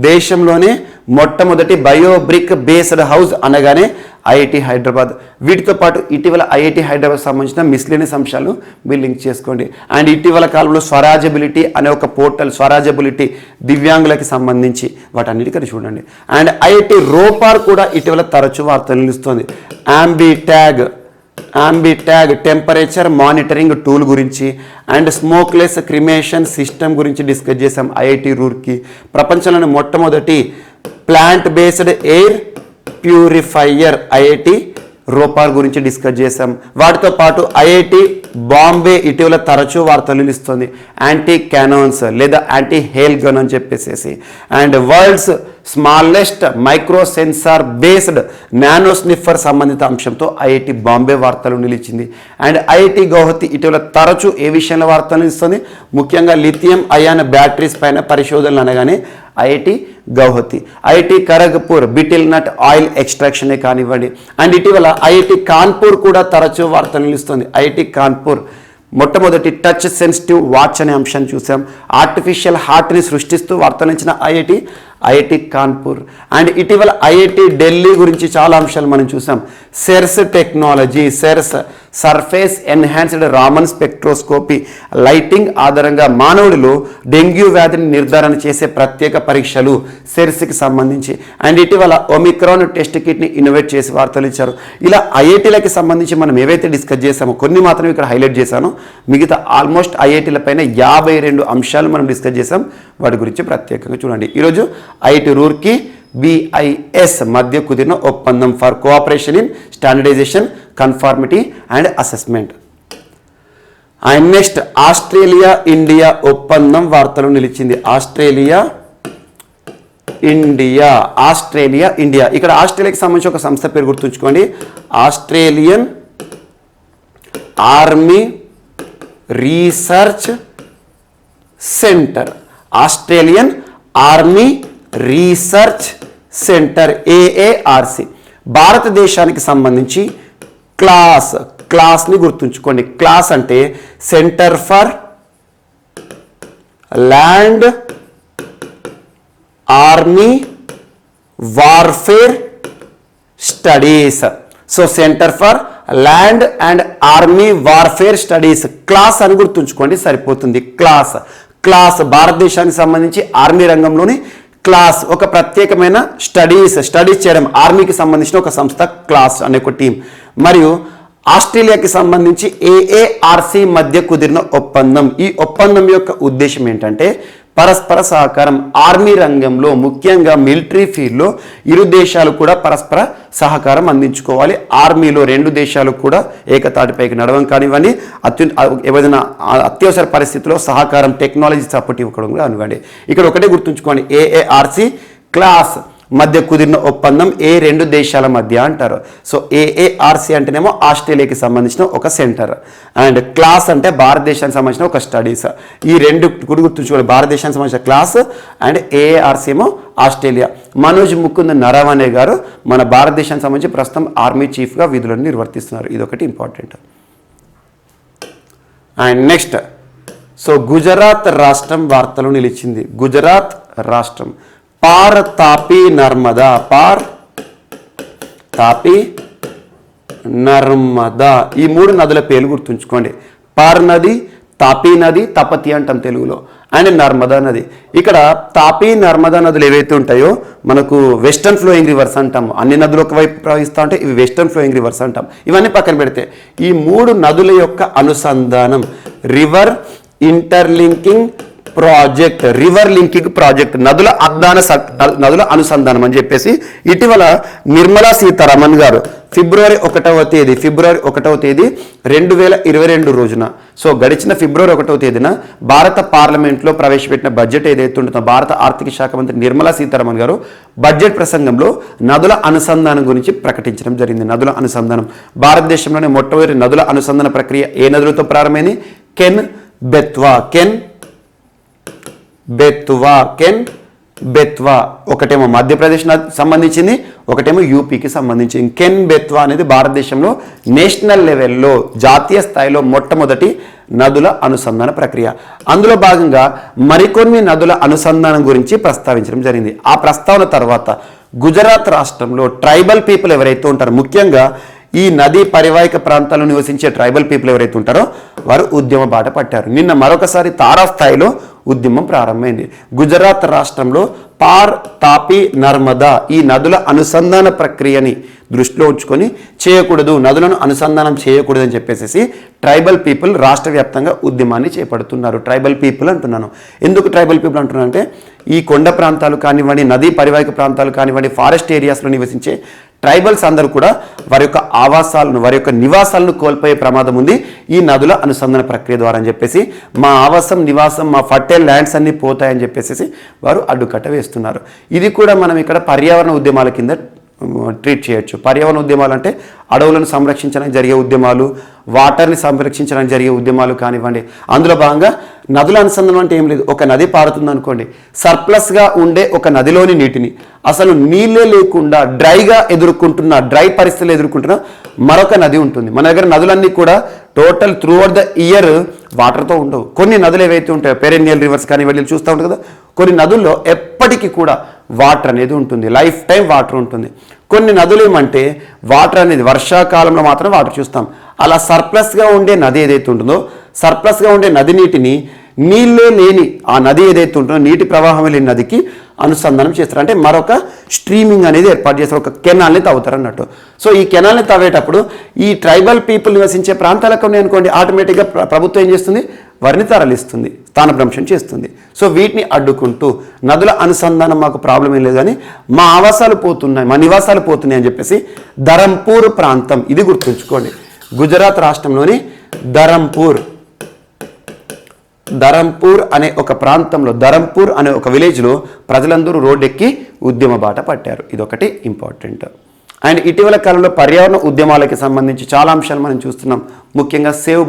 దేశంలోనే మొట్టమొదటి బయోబ్రిక్ బేస్డ్ హౌస్ అనగానే ఐఐటి హైదరాబాద్. వీటితో పాటు ఇటీవల ఐఐటి హైదరాబాద్ సంబంధించిన మిస్లేనియస్ అంశాలు మీరు లింక్ చేసుకోండి. అండ్ ఇటీవల కాలంలో స్వరాజబిలిటీ అనే ఒక పోర్టల్, స్వరాజబిలిటీ దివ్యాంగులకి సంబంధించి వాటన్నిటికీ చూడండి. అండ్ ఐఐటి రోపార్ కూడా ఇటీవల తరచూ వార్తలు నిలుస్తుంది. ఆంబిట్యాగ్ టెంపరేచర్ మానిటరింగ్ టూల్ గురించి అండ్ స్మోక్లెస్ క్రిమేషన్ సిస్టమ్ గురించి డిస్కస్ చేసాం. ఐఐటి రూర్కీ ప్రపంచంలోని మొట్టమొదటి plant based air purifier IIT Ropar గురించి డిస్కస్ చేసాం. వాటితో పాటు ఐఐటి బాంబే ఇటీవల తరచూ వార్తలు నిలుస్తుంది. యాంటీ క్యానోన్స్ లేదా యాంటీ హెయిల్ గన్ అని చెప్పేసి. And world's smallest micro sensor based nano sniffer సంబంధిత అంశంతో ఐఐటి బాంబే వార్తలు నిలిచింది. అండ్ ఐఐటి గౌహతి ఇటీవల తరచూ ఏ విషయంలో వార్తలు నిలుస్తుంది, ముఖ్యంగా లిథియం అయాన్ బ్యాటరీస్ పైన పరిశోధనలు అనగానే IIT Guwahati. IIT Kharagpur betel nut oil ఎక్స్ట్రాక్షనే కానివ్వండి. అండ్ ఇటీవల ఐఐటి కాన్పూర్ కూడా తరచూ వార్తలు నిలుస్తుంది. ఐఐటి కాన్పూర్ మొట్టమొదటి టచ్ సెన్సిటివ్ వాచ్ అనే అంశాన్ని చూసాం. ఆర్టిఫిషియల్ హార్ట్ని సృష్టిస్తూ వార్తలు ఇచ్చిన ఐఐటి కాన్పూర్. అండ్ ఇటీవల ఐఐటి ఢిల్లీ గురించి చాలా అంశాలు మనం చూసాం. SERS technology, surface enhanced Raman spectroscopy lighting ఆధారంగా మానవుడిలో డెంగ్యూ వ్యాధిని నిర్ధారణ చేసే ప్రత్యేక పరీక్షలు సెర్స్కి సంబంధించి. అండ్ ఇటీవల ఒమిక్రాన్ టెస్ట్ కిట్ని ఇన్నోవేట్ చేసి వార్తలు ఇచ్చారు. ఇలా ఐఐటీలకి సంబంధించి మనం ఏవైతే డిస్కస్ చేసామో కొన్ని మాత్రం ఇక్కడ హైలైట్ చేశాను. మిగతా ఆల్మోస్ట్ ఐఐటీల పైన 52 అంశాలు మనం డిస్కస్ చేసాం. వాటి గురించి ప్రత్యేకంగా చూడండి. ఈరోజు ఐఐటి రూర్కీ BIS మధ్య కుదిరిన ఒప్పందం for cooperation in standardisation, conformity and assessment. And next Australia India ఒప్పందం వార్తలు నిలిచింది. Australia India. ఇక్కడ ఆస్ట్రేలియాకి సంబంధించి ఒక సంస్థ పేరు గుర్తుంచుకోండి. Australian army research centre. Australian army research centre AARC. భారతదేశానికి సంబంధించి క్లాస్ని గుర్తుంచుకోండి. క్లాస్ అంటే centre for land army warfare studies. So centre for land and army warfare studies క్లాస్ అని గుర్తుంచుకోండి సరిపోతుంది. క్లాస్ భారతదేశానికి సంబంధించి ఆర్మీ రంగంలోని క్లాస్ ఒక ప్రత్యేకమైన స్టడీస్ చేయడం ఆర్మీకి సంబంధించిన ఒక సంస్థ క్లాస్ అనే ఒక టీం. మరియు ఆస్ట్రేలియాకి సంబంధించి AARC మధ్య కుదిరిన ఒప్పందం. ఈ ఒప్పందం యొక్క ఉద్దేశం ఏంటంటే పరస్పర సహకారం. ఆర్మీ రంగంలో ముఖ్యంగా మిలిటరీ ఫీల్డ్లో ఇరు దేశాలు కూడా పరస్పర సహకారం అందించుకోవాలి. ఆర్మీలో రెండు దేశాలు కూడా ఏకతాటిపైకి నడవం కానివ్వండి, ఏదైనా అత్యవసర పరిస్థితుల్లో సహకారం, టెక్నాలజీ సపోర్ట్ ఇవ్వడం కూడా కానివ్వండి. ఇక్కడ ఒకటే గుర్తుంచుకోండి, AARC క్లాస్ మధ్య కుదిరిన ఒప్పందం రెండు దేశాల మధ్య అంటారు. సో AARC అంటేనేమో ఆస్ట్రేలియాకి సంబంధించిన ఒక సెంటర్, అండ్ క్లాస్ అంటే భారతదేశానికి సంబంధించిన ఒక స్టడీస్. ఈ రెండు గుర్తుంచుకోవాలి, భారతదేశానికి సంబంధించిన క్లాస్ అండ్ AARC ఏమో ఆస్ట్రేలియా. మనోజ్ ముకుంద్ నరవనే గారు మన భారతదేశానికి సంబంధించి ప్రస్తుతం ఆర్మీ చీఫ్గా విధులను నిర్వర్తిస్తున్నారు. ఇది ఒకటి important. And next, so Gujarat రాష్ట్రం వార్తలు నిలిచింది. గుజరాత్ రాష్ట్రం తాపీ నర్మదా ఈ మూడు నదుల పేర్లు గుర్తుంచుకోండి. పార్ నది, తాపీ నది, తపతి అంటాం తెలుగులో, అండ్ నర్మదా నది. ఇక్కడ తాపీ నర్మదా నదులు ఏవైతే ఉంటాయో మనకు వెస్టర్న్ ఫ్లోయింగ్ రివర్స్ అంటాము. అన్ని నదులు ఒకవైపు ప్రవహిస్తూ ఉంటే ఇవి వెస్టర్న్ ఫ్లోయింగ్ రివర్స్ అంటాం. ఇవన్నీ పక్కన పెడితే ఈ మూడు నదుల యొక్క అనుసంధానం river interlinking project, river linking project, నదుల అనుసంధానం అని చెప్పేసి ఇటీవల నిర్మలా సీతారామన్ గారు ఫిబ్రవరి 1వ తేదీ 2022 రోజున, సో గడిచిన ఫిబ్రవరి 1వ తేదీన భారత పార్లమెంట్లో ప్రవేశపెట్టిన బడ్జెట్ ఏదైతే ఉంటుందో భారత ఆర్థిక శాఖ మంత్రి నిర్మలా సీతారామన్ గారు బడ్జెట్ ప్రసంగంలో నదుల అనుసంధానం గురించి ప్రకటించడం జరిగింది. నదుల అనుసంధానం భారతదేశంలోనే మొట్టమొదటి నదుల అనుసంధాన ప్రక్రియ ఏ నదులతో ప్రారంభమైంది? కెన్ బెత్వా. ఒకటేమో మధ్యప్రదేశ్ సంబంధించింది, ఒకటేమో యూపీకి సంబంధించింది. కెన్ బెత్వా అనేది భారతదేశంలో నేషనల్ లెవెల్లో జాతీయ స్థాయిలో మొట్టమొదటి నదుల అనుసంధాన ప్రక్రియ. అందులో భాగంగా మరికొన్ని నదుల అనుసంధానం గురించి ప్రస్తావించడం జరిగింది. ఆ ప్రస్తావన తర్వాత గుజరాత్ రాష్ట్రంలో ట్రైబల్ పీపుల్ ఎవరైతే ఉంటారో, ముఖ్యంగా ఈ నదీ పరివాహిక ప్రాంతాల్లో నివసించే ట్రైబల్ పీపుల్ ఎవరైతే ఉంటారో వారు ఉద్యమ బాట పట్టారు. నిన్న మరొకసారి తారాస్థాయిలో ఉద్యమం ప్రారంభమైంది. గుజరాత్ రాష్ట్రంలో పార్, తాపి, నర్మదా ఈ నదుల అనుసంధాన ప్రక్రియని దృష్టిలో ఉంచుకొని చేయకూడదు, నదులను అనుసంధానం చేయకూడదు అని చెప్పేసి ట్రైబల్ పీపుల్ రాష్ట్ర వ్యాప్తంగా ఉద్యమాన్ని చేపడుతున్నారు. ట్రైబల్ పీపుల్ అంటున్నాను. ఎందుకు ట్రైబల్ పీపుల్ అంటున్నాను అంటే ఈ కొండ ప్రాంతాలు కానివ్వండి, నదీ పరివాహిక ప్రాంతాలు కానివ్వండి, ఫారెస్ట్ ఏరియాస్లో నివసించే ట్రైబల్స్ అందరూ కూడా వారి యొక్క ఆవాసాలను, వారి యొక్క నివాసాలను కోల్పోయే ప్రమాదం ఉంది ఈ నదుల అనుసంధాన ప్రక్రియ ద్వారా అని చెప్పేసి, మా ఆవాసం, నివాసం, మా ఫర్టైల్ ల్యాండ్స్ అన్నీ పోతాయని చెప్పేసి వారు అడ్డుకట్ట వేస్తున్నారు. ఇది కూడా మనం ఇక్కడ పర్యావరణ ఉద్యమాల కింద ట్రీట్ చేయొచ్చు. పర్యావరణ ఉద్యమాలు అంటే అడవులను సంరక్షించడానికి జరిగే ఉద్యమాలు, వాటర్ని సంరక్షించడానికి జరిగే ఉద్యమాలు కానివ్వండి. అందులో భాగంగా నదుల అనుసంధానం అంటే ఏం లేదు. ఒక నది పారుతుంది అనుకోండి, సర్ప్లస్గా ఉండే ఒక నదిలోని నీటిని అసలు నీళ్ళే లేకుండా డ్రై పరిస్థితులు ఎదుర్కొంటున్న మరొక నది ఉంటుంది. మన దగ్గర నదులన్నీ కూడా total through out the year వాటర్తో ఉండవు. కొన్ని నదులు ఏవైతే ఉంటాయో పెరెన్నియల్ రివర్స్ కానీ వెళ్ళి చూస్తూ ఉంటారు కదా, కొన్ని నదుల్లో ఎప్పటికీ కూడా వాటర్ అనేది ఉంటుంది, లైఫ్ టైం వాటర్ ఉంటుంది. కొన్ని నదులు ఏమంటే వాటర్ అనేది వర్షాకాలంలో మాత్రం వాటర్ చూస్తాం. అలా సర్ప్లస్గా ఉండే నది ఏదైతే ఉంటుందో, సర్ప్లస్గా ఉండే నది నీటిని నీళ్ళే లేని ఆ నది ఏదైతే ఉంటుందో, నీటి ప్రవాహం లేని నదికి అనుసంధానం చేస్తారు. అంటే మరొక స్ట్రీమింగ్ అనేది ఏర్పాటు చేస్తారు, ఒక కెనాల్ని తవ్వుతారు అన్నట్టు. సో ఈ కెనాల్ని తవ్వేటప్పుడు ఈ ట్రైబల్ పీపుల్ నివసించే ప్రాంతాలకు ఉన్నాయి అనుకోండి, ఆటోమేటిక్గా ప్రభుత్వం ఏం చేస్తుంది? వారిని తరలిస్తుంది, స్థానభ్రంశం చేస్తుంది. సో వీటిని అడ్డుకుంటూ నదుల అనుసంధానం మాకు ప్రాబ్లం ఏం లేదు కానీ మా ఆవాసాలు పోతున్నాయి, మా నివాసాలు పోతున్నాయి అని చెప్పేసి ధరంపూర్ ప్రాంతం, ఇది గుర్తుంచుకోండి, గుజరాత్ రాష్ట్రంలోని ధరంపూర్ అనే ఒక ప్రాంతంలో, ధరంపూర్ అనే ఒక విలేజ్లో ప్రజలందరూ రోడ్డెక్కి ఉద్యమ బాట పట్టారు. ఇదొకటి ఇంపార్టెంట్. అండ్ ఇటీవల కాలంలో పర్యావరణ ఉద్యమాలకి సంబంధించి చాలా అంశాలు మనం చూస్తున్నాం. ముఖ్యంగా సేవ్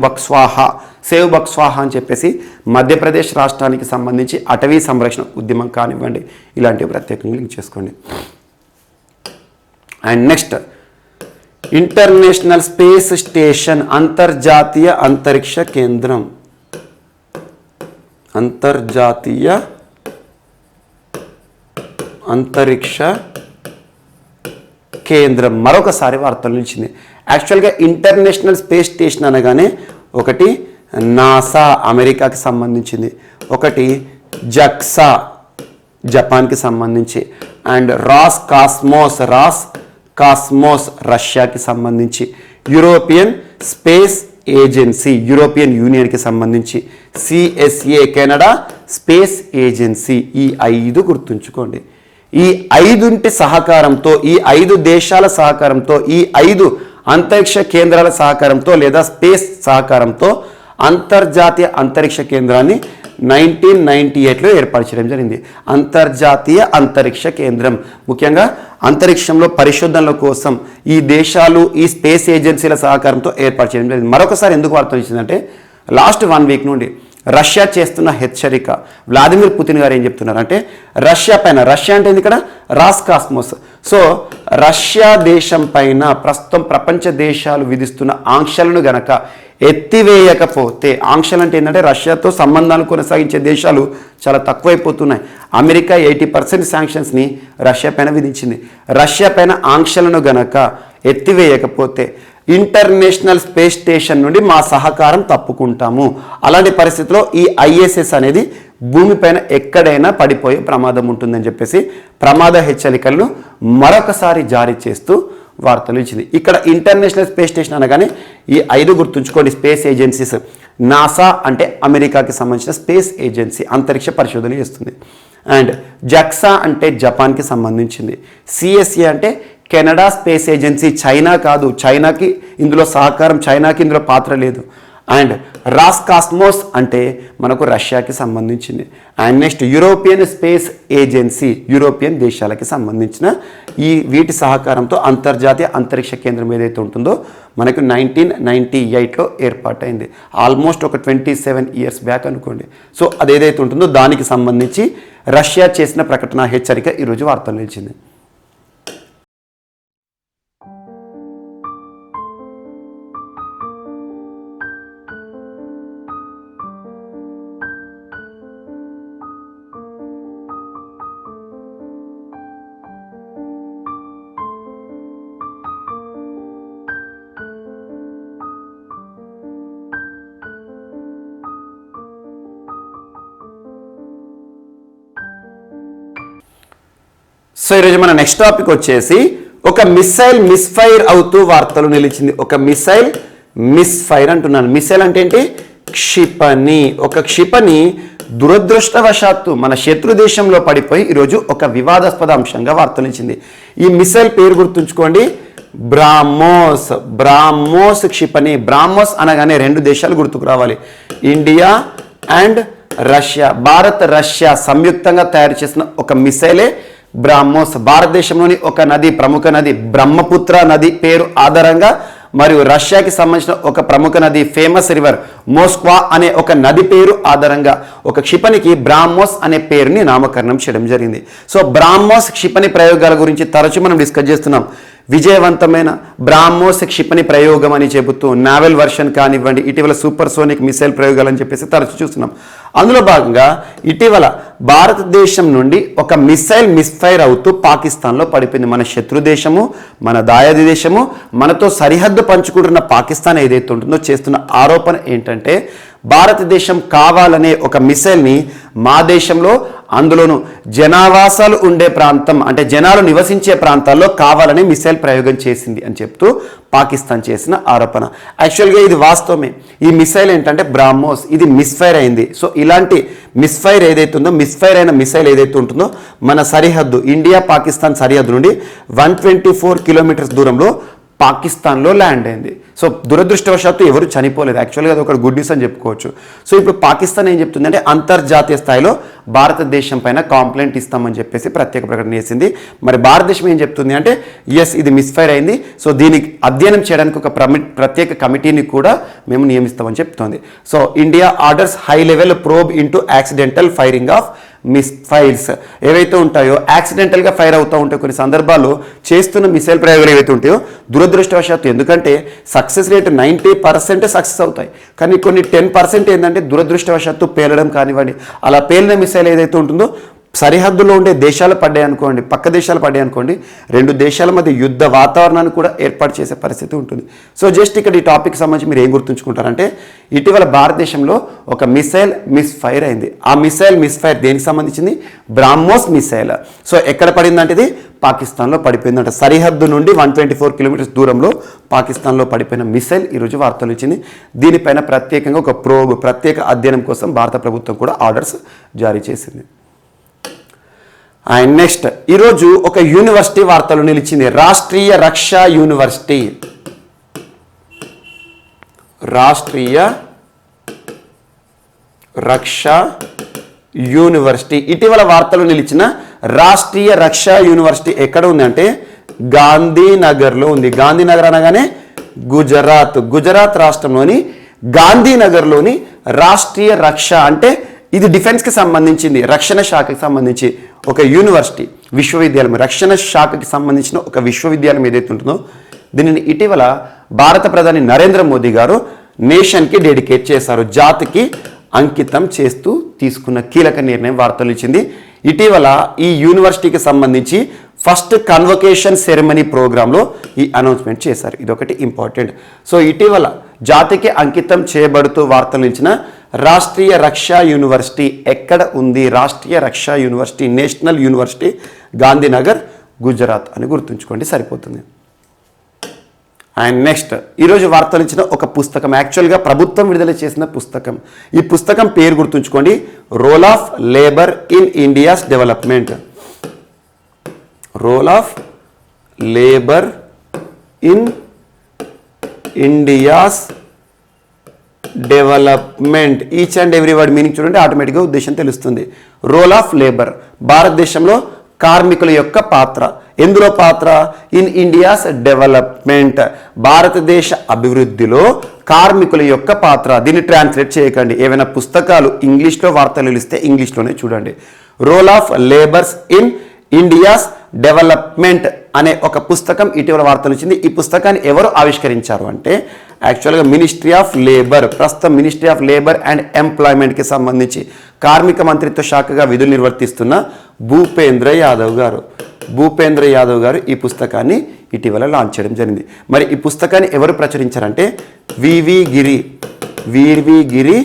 బక్స్వాహా అని చెప్పేసి మధ్యప్రదేశ్ రాష్ట్రానికి సంబంధించి అటవీ సంరక్షణ ఉద్యమం కానివ్వండి, ఇలాంటివి ప్రత్యేకంగా లింక్ చేసుకోండి. And next international space station, అంతర్జాతీయ అంతరిక్ష కేంద్రం, అంతర్జాతీయ అంతరిక్ష కేంద్రం మరొకసారి వార్తలు నిలిచింది. యాక్చువల్గా ఇంటర్నేషనల్ స్పేస్ స్టేషన్ అనగానే ఒకటి నాసా అమెరికాకి సంబంధించింది, ఒకటి జక్సా జపాన్కి సంబంధించి, అండ్ రాస్ కాస్మోస్ రష్యాకి సంబంధించి, యూరోపియన్ స్పేస్ ఏజెన్సీ యూరోపియన్ యూనియన్కి సంబంధించి, సిఎస్ఏ కెనడా స్పేస్ ఏజెన్సీ. ఈ 5 గుర్తుంచుకోండి. ఈ 5 సహకారంతో, ఈ 5 దేశాల సహకారంతో, ఈ 5 అంతరిక్ష కేంద్రాల సహకారంతో లేదా స్పేస్ సహకారంతో అంతర్జాతీయ అంతరిక్ష కేంద్రాన్ని 1998లో ఏర్పాటు చేయడం జరిగింది. అంతర్జాతీయ అంతరిక్ష కేంద్రం ముఖ్యంగా అంతరిక్షంలో పరిశోధనల కోసం ఈ దేశాలు, ఈ స్పేస్ ఏజెన్సీల సహకారంతో ఏర్పాటు చేయడం జరిగింది. మరొకసారి ఎందుకు వార్త వచ్చిందంటే లాస్ట్ 1 వీక్ నుండి రష్యా చేస్తున్న హెచ్చరిక, వ్లాదిమిర్ పుతిన్ గారు ఏం చెప్తున్నారంటే రష్యా అంటే ఇక్కడ రాస్ కాస్మోస్. సో రష్యా దేశం పైన ప్రస్తుతం ప్రపంచ దేశాలు విధిస్తున్న ఆంక్షలను గనక ఎత్తివేయకపోతే, ఆంక్షలు అంటే ఏంటంటే రష్యాతో సంబంధాలు కొనసాగించే దేశాలు చాలా తక్కువైపోతున్నాయి. అమెరికా 80% శాంక్షన్స్ని రష్యా పైన విధించింది. రష్యా పైన ఆంక్షలను గనక ఎత్తివేయకపోతే ఇంటర్నేషనల్ స్పేస్ స్టేషన్ నుండి మా సహకారం తప్పుకుంటాము. అలాంటి పరిస్థితిలో ఈ ఐఎస్ఎస్ అనేది భూమిపైన ఎక్కడైనా పడిపోయే ప్రమాదం ఉంటుందని చెప్పేసి ప్రమాద హెచ్చరికలను మరొకసారి జారీ చేస్తూ వార్తలు ఇచ్చింది. ఇక్కడ ఇంటర్నేషనల్ స్పేస్ స్టేషన్ అనగానే ఈ 5 గుర్తుంచుకోండి స్పేస్ ఏజెన్సీస్. నాసా అంటే అమెరికాకి సంబంధించిన స్పేస్ ఏజెన్సీ, అంతరిక్ష పరిశోధన చేస్తుంది. అండ్ జక్సా అంటే జపాన్కి సంబంధించింది. సిఎస్ఏ అంటే కెనడా స్పేస్ ఏజెన్సీ, చైనా కాదు, చైనాకి ఇందులో సహకారం, చైనాకి ఇందులో పాత్ర లేదు. అండ్ రాస్కాస్మోస్ అంటే మనకు రష్యాకి సంబంధించింది. And next European space agency, European దేశాలకి సంబంధించిన వీటి సహకారంతో అంతర్జాతీయ అంతరిక్ష కేంద్రం ఏదైతే ఉంటుందో మనకు 1998లో ఏర్పాటైంది. ఆల్మోస్ట్ ఒక 27 ఇయర్స్ బ్యాక్ అనుకోండి. సో అదేదైతే ఉంటుందో దానికి సంబంధించి రష్యా చేసిన ప్రకటన, హెచ్చరిక ఈరోజు వార్తలు నిలిచింది. సో ఈరోజు మన నెక్స్ట్ టాపిక్ వచ్చేసి ఒక మిసైల్ మిస్ఫైర్ అవుతూ వార్తలు నిలిచింది. ఒక మిసైల్ మిస్ఫైర్ అంటున్నాను. మిసైల్ అంటే ఏంటి? క్షిపణి. ఒక క్షిపణి దురదృష్టవశాత్తు మన శత్రు దేశంలో పడిపోయి ఈరోజు ఒక వివాదాస్పద అంశంగా వార్తలు నిలిచింది. ఈ మిసైల్ పేరు గుర్తుంచుకోండి, బ్రాహ్మోస్. బ్రాహ్మోస్ క్షిపణి. బ్రాహ్మోస్ అనగానే 2 దేశాలు గుర్తుకు రావాలి, India and Russia. Bharat Russia సంయుక్తంగా తయారు చేసిన ఒక మిసైలే బ్రాహ్మోస్. భారతదేశంలోని ఒక నది, ప్రముఖ నది బ్రహ్మపుత్ర నది పేరు ఆధారంగా, మరియు రష్యాకి సంబంధించిన ఒక ప్రముఖ నది ఫేమస్ రివర్ మోస్క్వా అనే ఒక నది పేరు ఆధారంగా ఒక క్షిపణికి బ్రాహ్మోస్ అనే పేరుని నామకరణం చేయడం జరిగింది. సో బ్రాహ్మోస్ క్షిపణి ప్రయోగాల గురించి తరచూ మనం డిస్కస్ చేస్తున్నాం. విజయవంతమైన బ్రాహ్మోస్ క్షిపణి ప్రయోగం అని చెబుతూ నావెల్ వర్షన్ కానివ్వండి, ఇటీవల సూపర్ సోనిక్ మిసైల్ ప్రయోగాలు అని చెప్పేసి తరచూ చూస్తున్నాం. అందులో భాగంగా ఇటీవల భారతదేశం నుండి ఒక మిసైల్ మిస్ఫైర్ అవుతూ పాకిస్తాన్లో పడిపోయింది. మన శత్రు దేశము, మన దాయాది దేశము, మనతో సరిహద్దు పంచుకుంటున్న పాకిస్తాన్ ఏదైతే ఉంటుందో చేస్తున్న ఆరోపణ ఏంటంటే భారతదేశం కావాలనే ఒక మిసైల్ని మా దేశంలో, అందులోనూ జనావాసాలు ఉండే ప్రాంతం అంటే జనాలు నివసించే ప్రాంతాల్లో కావాలని మిసైల్ ప్రయోగం చేసింది అని చెప్తూ పాకిస్తాన్ చేసిన ఆరోపణ. యాక్చువల్గా ఇది వాస్తవమే. ఈ మిసైల్ ఏంటంటే బ్రాహ్మోస్, ఇది మిస్ఫైర్ అయింది. సో ఇలాంటి మిస్ఫైర్ ఏదైతే ఉందో, మిస్ఫైర్ అయిన మిసైల్ ఏదైతే ఉంటుందో మన సరిహద్దు, ఇండియా పాకిస్తాన్ సరిహద్దు నుండి 124 కిలోమీటర్స్ దూరంలో పాకిస్తాన్లో ల్యాండ్ అయింది. సో దురదృష్టవశాత్తు ఎవరు చనిపోలేదు. యాక్చువల్గా అది ఒక గుడ్ న్యూస్ అని చెప్పుకోవచ్చు. సో ఇప్పుడు పాకిస్తాన్ ఏం చెప్తుంది అంటే అంతర్జాతీయ స్థాయిలో భారతదేశం పైన కాంప్లైంట్ ఇస్తామని చెప్పేసి ప్రత్యేక ప్రకటన చేసింది. మరి భారతదేశం ఏం చెప్తుంది అంటే ఎస్, ఇది మిస్ఫైర్ అయింది, సో దీనికి అధ్యయనం చేయడానికి ఒక ప్రత్యేక కమిటీని కూడా మేము నియమిస్తామని చెప్తోంది. So India orders high level probe into accidental firing of missiles. ఏవైతే ఉంటాయో యాక్సిడెంటల్గా ఫైర్ అవుతూ ఉంటాయో కొన్ని సందర్భాల్లో చేస్తున్న మిసైల్ ప్రయోగాలు ఏవైతే ఉంటాయో దురదృష్టవశాత్తు, ఎందుకంటే సక్సెస్ రేటు 90% సక్సెస్ అవుతాయి, కానీ కొన్ని 10% ఏంటంటే దురదృష్టవశాత్తు పేలడం కానివ్వండి. అలా పేలిన మిసైల్ ఏదైతే ఉంటుందో సరిహద్దులో ఉండే దేశాలు పడ్డాయి అనుకోండి, పక్క దేశాలు పడ్డాయి అనుకోండి, 2 దేశాల మధ్య యుద్ధ వాతావరణాన్ని కూడా ఏర్పాటు చేసే పరిస్థితి ఉంటుంది. సో జస్ట్ ఇక్కడ ఈ టాపిక్ సంబంధించి మీరు ఏం గుర్తుంచుకుంటారంటే ఇటీవల భారతదేశంలో ఒక మిసైల్ మిస్ఫైర్ అయింది. ఆ మిసైల్ మిస్ఫైర్ దేనికి సంబంధించింది? బ్రాహ్మోస్ మిసైల్. సో ఎక్కడ పడిందంటే ఇది పాకిస్తాన్లో పడిపోయిందంట. సరిహద్దు నుండి 124 కిలోమీటర్స్ దూరంలో పాకిస్తాన్లో పడిపోయిన మిసైల్ ఈరోజు వార్తలు ఇచ్చింది. దీనిపైన ప్రత్యేకంగా ఒక ప్రోబ్, ప్రత్యేక అధ్యయనం కోసం భారత ప్రభుత్వం కూడా ఆర్డర్స్ జారీ చేసింది. అండ్ నెక్స్ట్ ఈరోజు ఒక యూనివర్సిటీ వార్తలు నిలిచింది. రాష్ట్రీయ రక్షా యూనివర్సిటీ. రాష్ట్రీయ రక్షా యూనివర్సిటీ ఇటీవల వార్తలు నిలిచిన రాష్ట్రీయ రక్షా యూనివర్సిటీ ఎక్కడ ఉంది అంటే గాంధీనగర్లో ఉంది. గాంధీనగర్ అనగానే గుజరాత్ రాష్ట్రంలోని గాంధీనగర్లోని రాష్ట్రీయ రక్ష అంటే ఇది డిఫెన్స్కి సంబంధించింది, రక్షణ శాఖకి సంబంధించి ఒక యూనివర్సిటీ, విశ్వవిద్యాలయం, రక్షణ శాఖకి సంబంధించిన ఒక విశ్వవిద్యాలయం ఏదైతే ఉంటుందో దీనిని ఇటీవల భారత ప్రధాని నరేంద్ర మోదీ గారు నేషన్కి డెడికేట్ చేశారు. జాతికి అంకితం చేస్తూ తీసుకున్న కీలక నిర్ణయం వార్తలు ఇచ్చింది. ఇటీవల ఈ యూనివర్సిటీకి సంబంధించి ఫస్ట్ కన్వకేషన్ సెరమనీ ప్రోగ్రాంలో ఈ అనౌన్స్మెంట్ చేశారు. ఇదొకటి ఇంపార్టెంట్. సో ఇటీవల జాతికి అంకితం చేయబడుతూ వార్తలు ఇచ్చిన రాష్ట్రీయ రక్షా యూనివర్సిటీ ఎక్కడ ఉంది? Rashtriya Raksha university, national university, Gandhinagar, Gujarat అని గుర్తుంచుకోండి, సరిపోతుంది. అండ్ నెక్స్ట్ ఈరోజు వార్తలు ఇచ్చిన ఒక పుస్తకం, యాక్చువల్గా ప్రభుత్వం విడుదల చేసిన పుస్తకం. ఈ పుస్తకం పేరు గుర్తుంచుకోండి, role of labour in India's development. Role of labour in India's development. Each and every word meaning చూడండి, ఆటోమేటిక్గా ఉద్దేశం తెలుస్తుంది. రోల్ ఆఫ్ లేబర్, భారతదేశంలో కార్మికుల యొక్క పాత్ర. ఎందులో పాత్ర? ఇన్ ఇండియాస్ డెవలప్మెంట్, భారతదేశ అభివృద్ధిలో కార్మికుల యొక్క పాత్ర. దీన్ని ట్రాన్స్లేట్ చేయకండి. ఏవైనా పుస్తకాలు ఇంగ్లీష్లో వార్తలు ఇస్తే ఇంగ్లీష్లోనే చూడండి. Role of labours in India's development అనే ఒక పుస్తకం ఇటీవల వార్తలు వచ్చింది. ఈ పుస్తకాన్ని ఎవరు ఆవిష్కరించారు అంటే యాక్చువల్గా మినిస్ట్రీ ఆఫ్ లేబర్, ప్రస్తుతం మినిస్ట్రీ ఆఫ్ లేబర్ అండ్ ఎంప్లాయ్మెంట్కి సంబంధించి కార్మిక మంత్రిత్వ శాఖగా విధులు నిర్వర్తిస్తున్న భూపేంద్ర యాదవ్ గారు ఈ పుస్తకాన్ని ఇటీవల లాంచ్ చేయడం జరిగింది. మరి ఈ పుస్తకాన్ని ఎవరు ప్రచురించారంటే వివి గిరి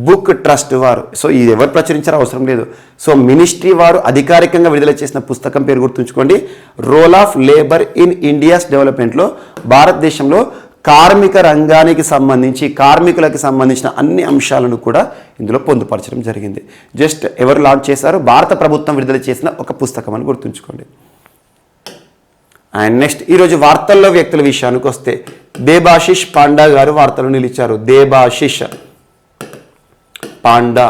బుక్ ట్రస్ట్ వారు. సో ఇది ఎవరు ప్రచురించారో అవసరం లేదు. సో మినిస్ట్రీ వారు అధికారికంగా విడుదల చేసిన పుస్తకం పేరు గుర్తుంచుకోండి, role of labour in India's డెవలప్మెంట్లో భారతదేశంలో కార్మిక రంగానికి సంబంధించి కార్మికులకి సంబంధించిన అన్ని అంశాలను కూడా ఇందులో పొందుపరచడం జరిగింది. జస్ట్ ఎవరు లాంచ్ చేశారు? భారత ప్రభుత్వం విడుదల చేసిన ఒక పుస్తకం అని గుర్తుంచుకోండి. అండ్ నెక్స్ట్ ఈరోజు వార్తల్లో వ్యక్తుల విషయానికి వస్తే దేబాశిష్ పాండా గారు వార్తలు నిలిచారు. దేబాశిష్ పాండా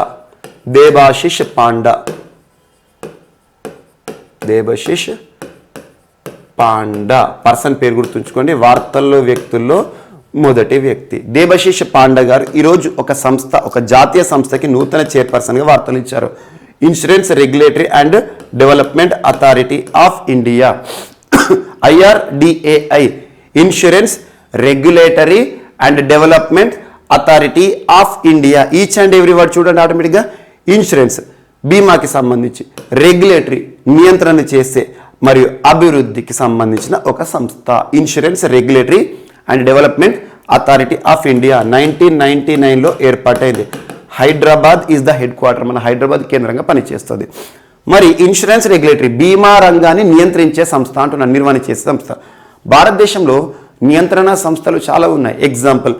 పర్సన్ పేరు గుర్తుంచుకోండి. వార్తల్లో వ్యక్తుల్లో మొదటి వ్యక్తి దేబశిష్ పాండా గారు ఈరోజు ఒక జాతీయ సంస్థకి నూతన చైర్పర్సన్గా వార్తలు ఇచ్చారు. Insurance regulatory and development authority of India, IRDAI, insurance regulatory and development authority of India. Each and every word చూడండి, ఆటోమేటిక్గా ఇన్సూరెన్స్ బీమాకి సంబంధించి, రెగ్యులేటరీ నియంత్రణ చేసే మరియు అభివృద్ధికి సంబంధించిన ఒక సంస్థ. Insurance regulatory and development authority of India 1999లో ఏర్పాటైంది. Hyderabad is the headquarter, మన హైదరాబాద్ కేంద్రంగా పనిచేస్తుంది. మరి ఇన్సూరెన్స్ రెగ్యులేటరీ బీమా రంగాన్ని నియంత్రించే సంస్థ అంటున్నాను, నిర్వహణ చేసే సంస్థ. భారతదేశంలో నియంత్రణ సంస్థలు చాలా ఉన్నాయి. ఎగ్జాంపుల్,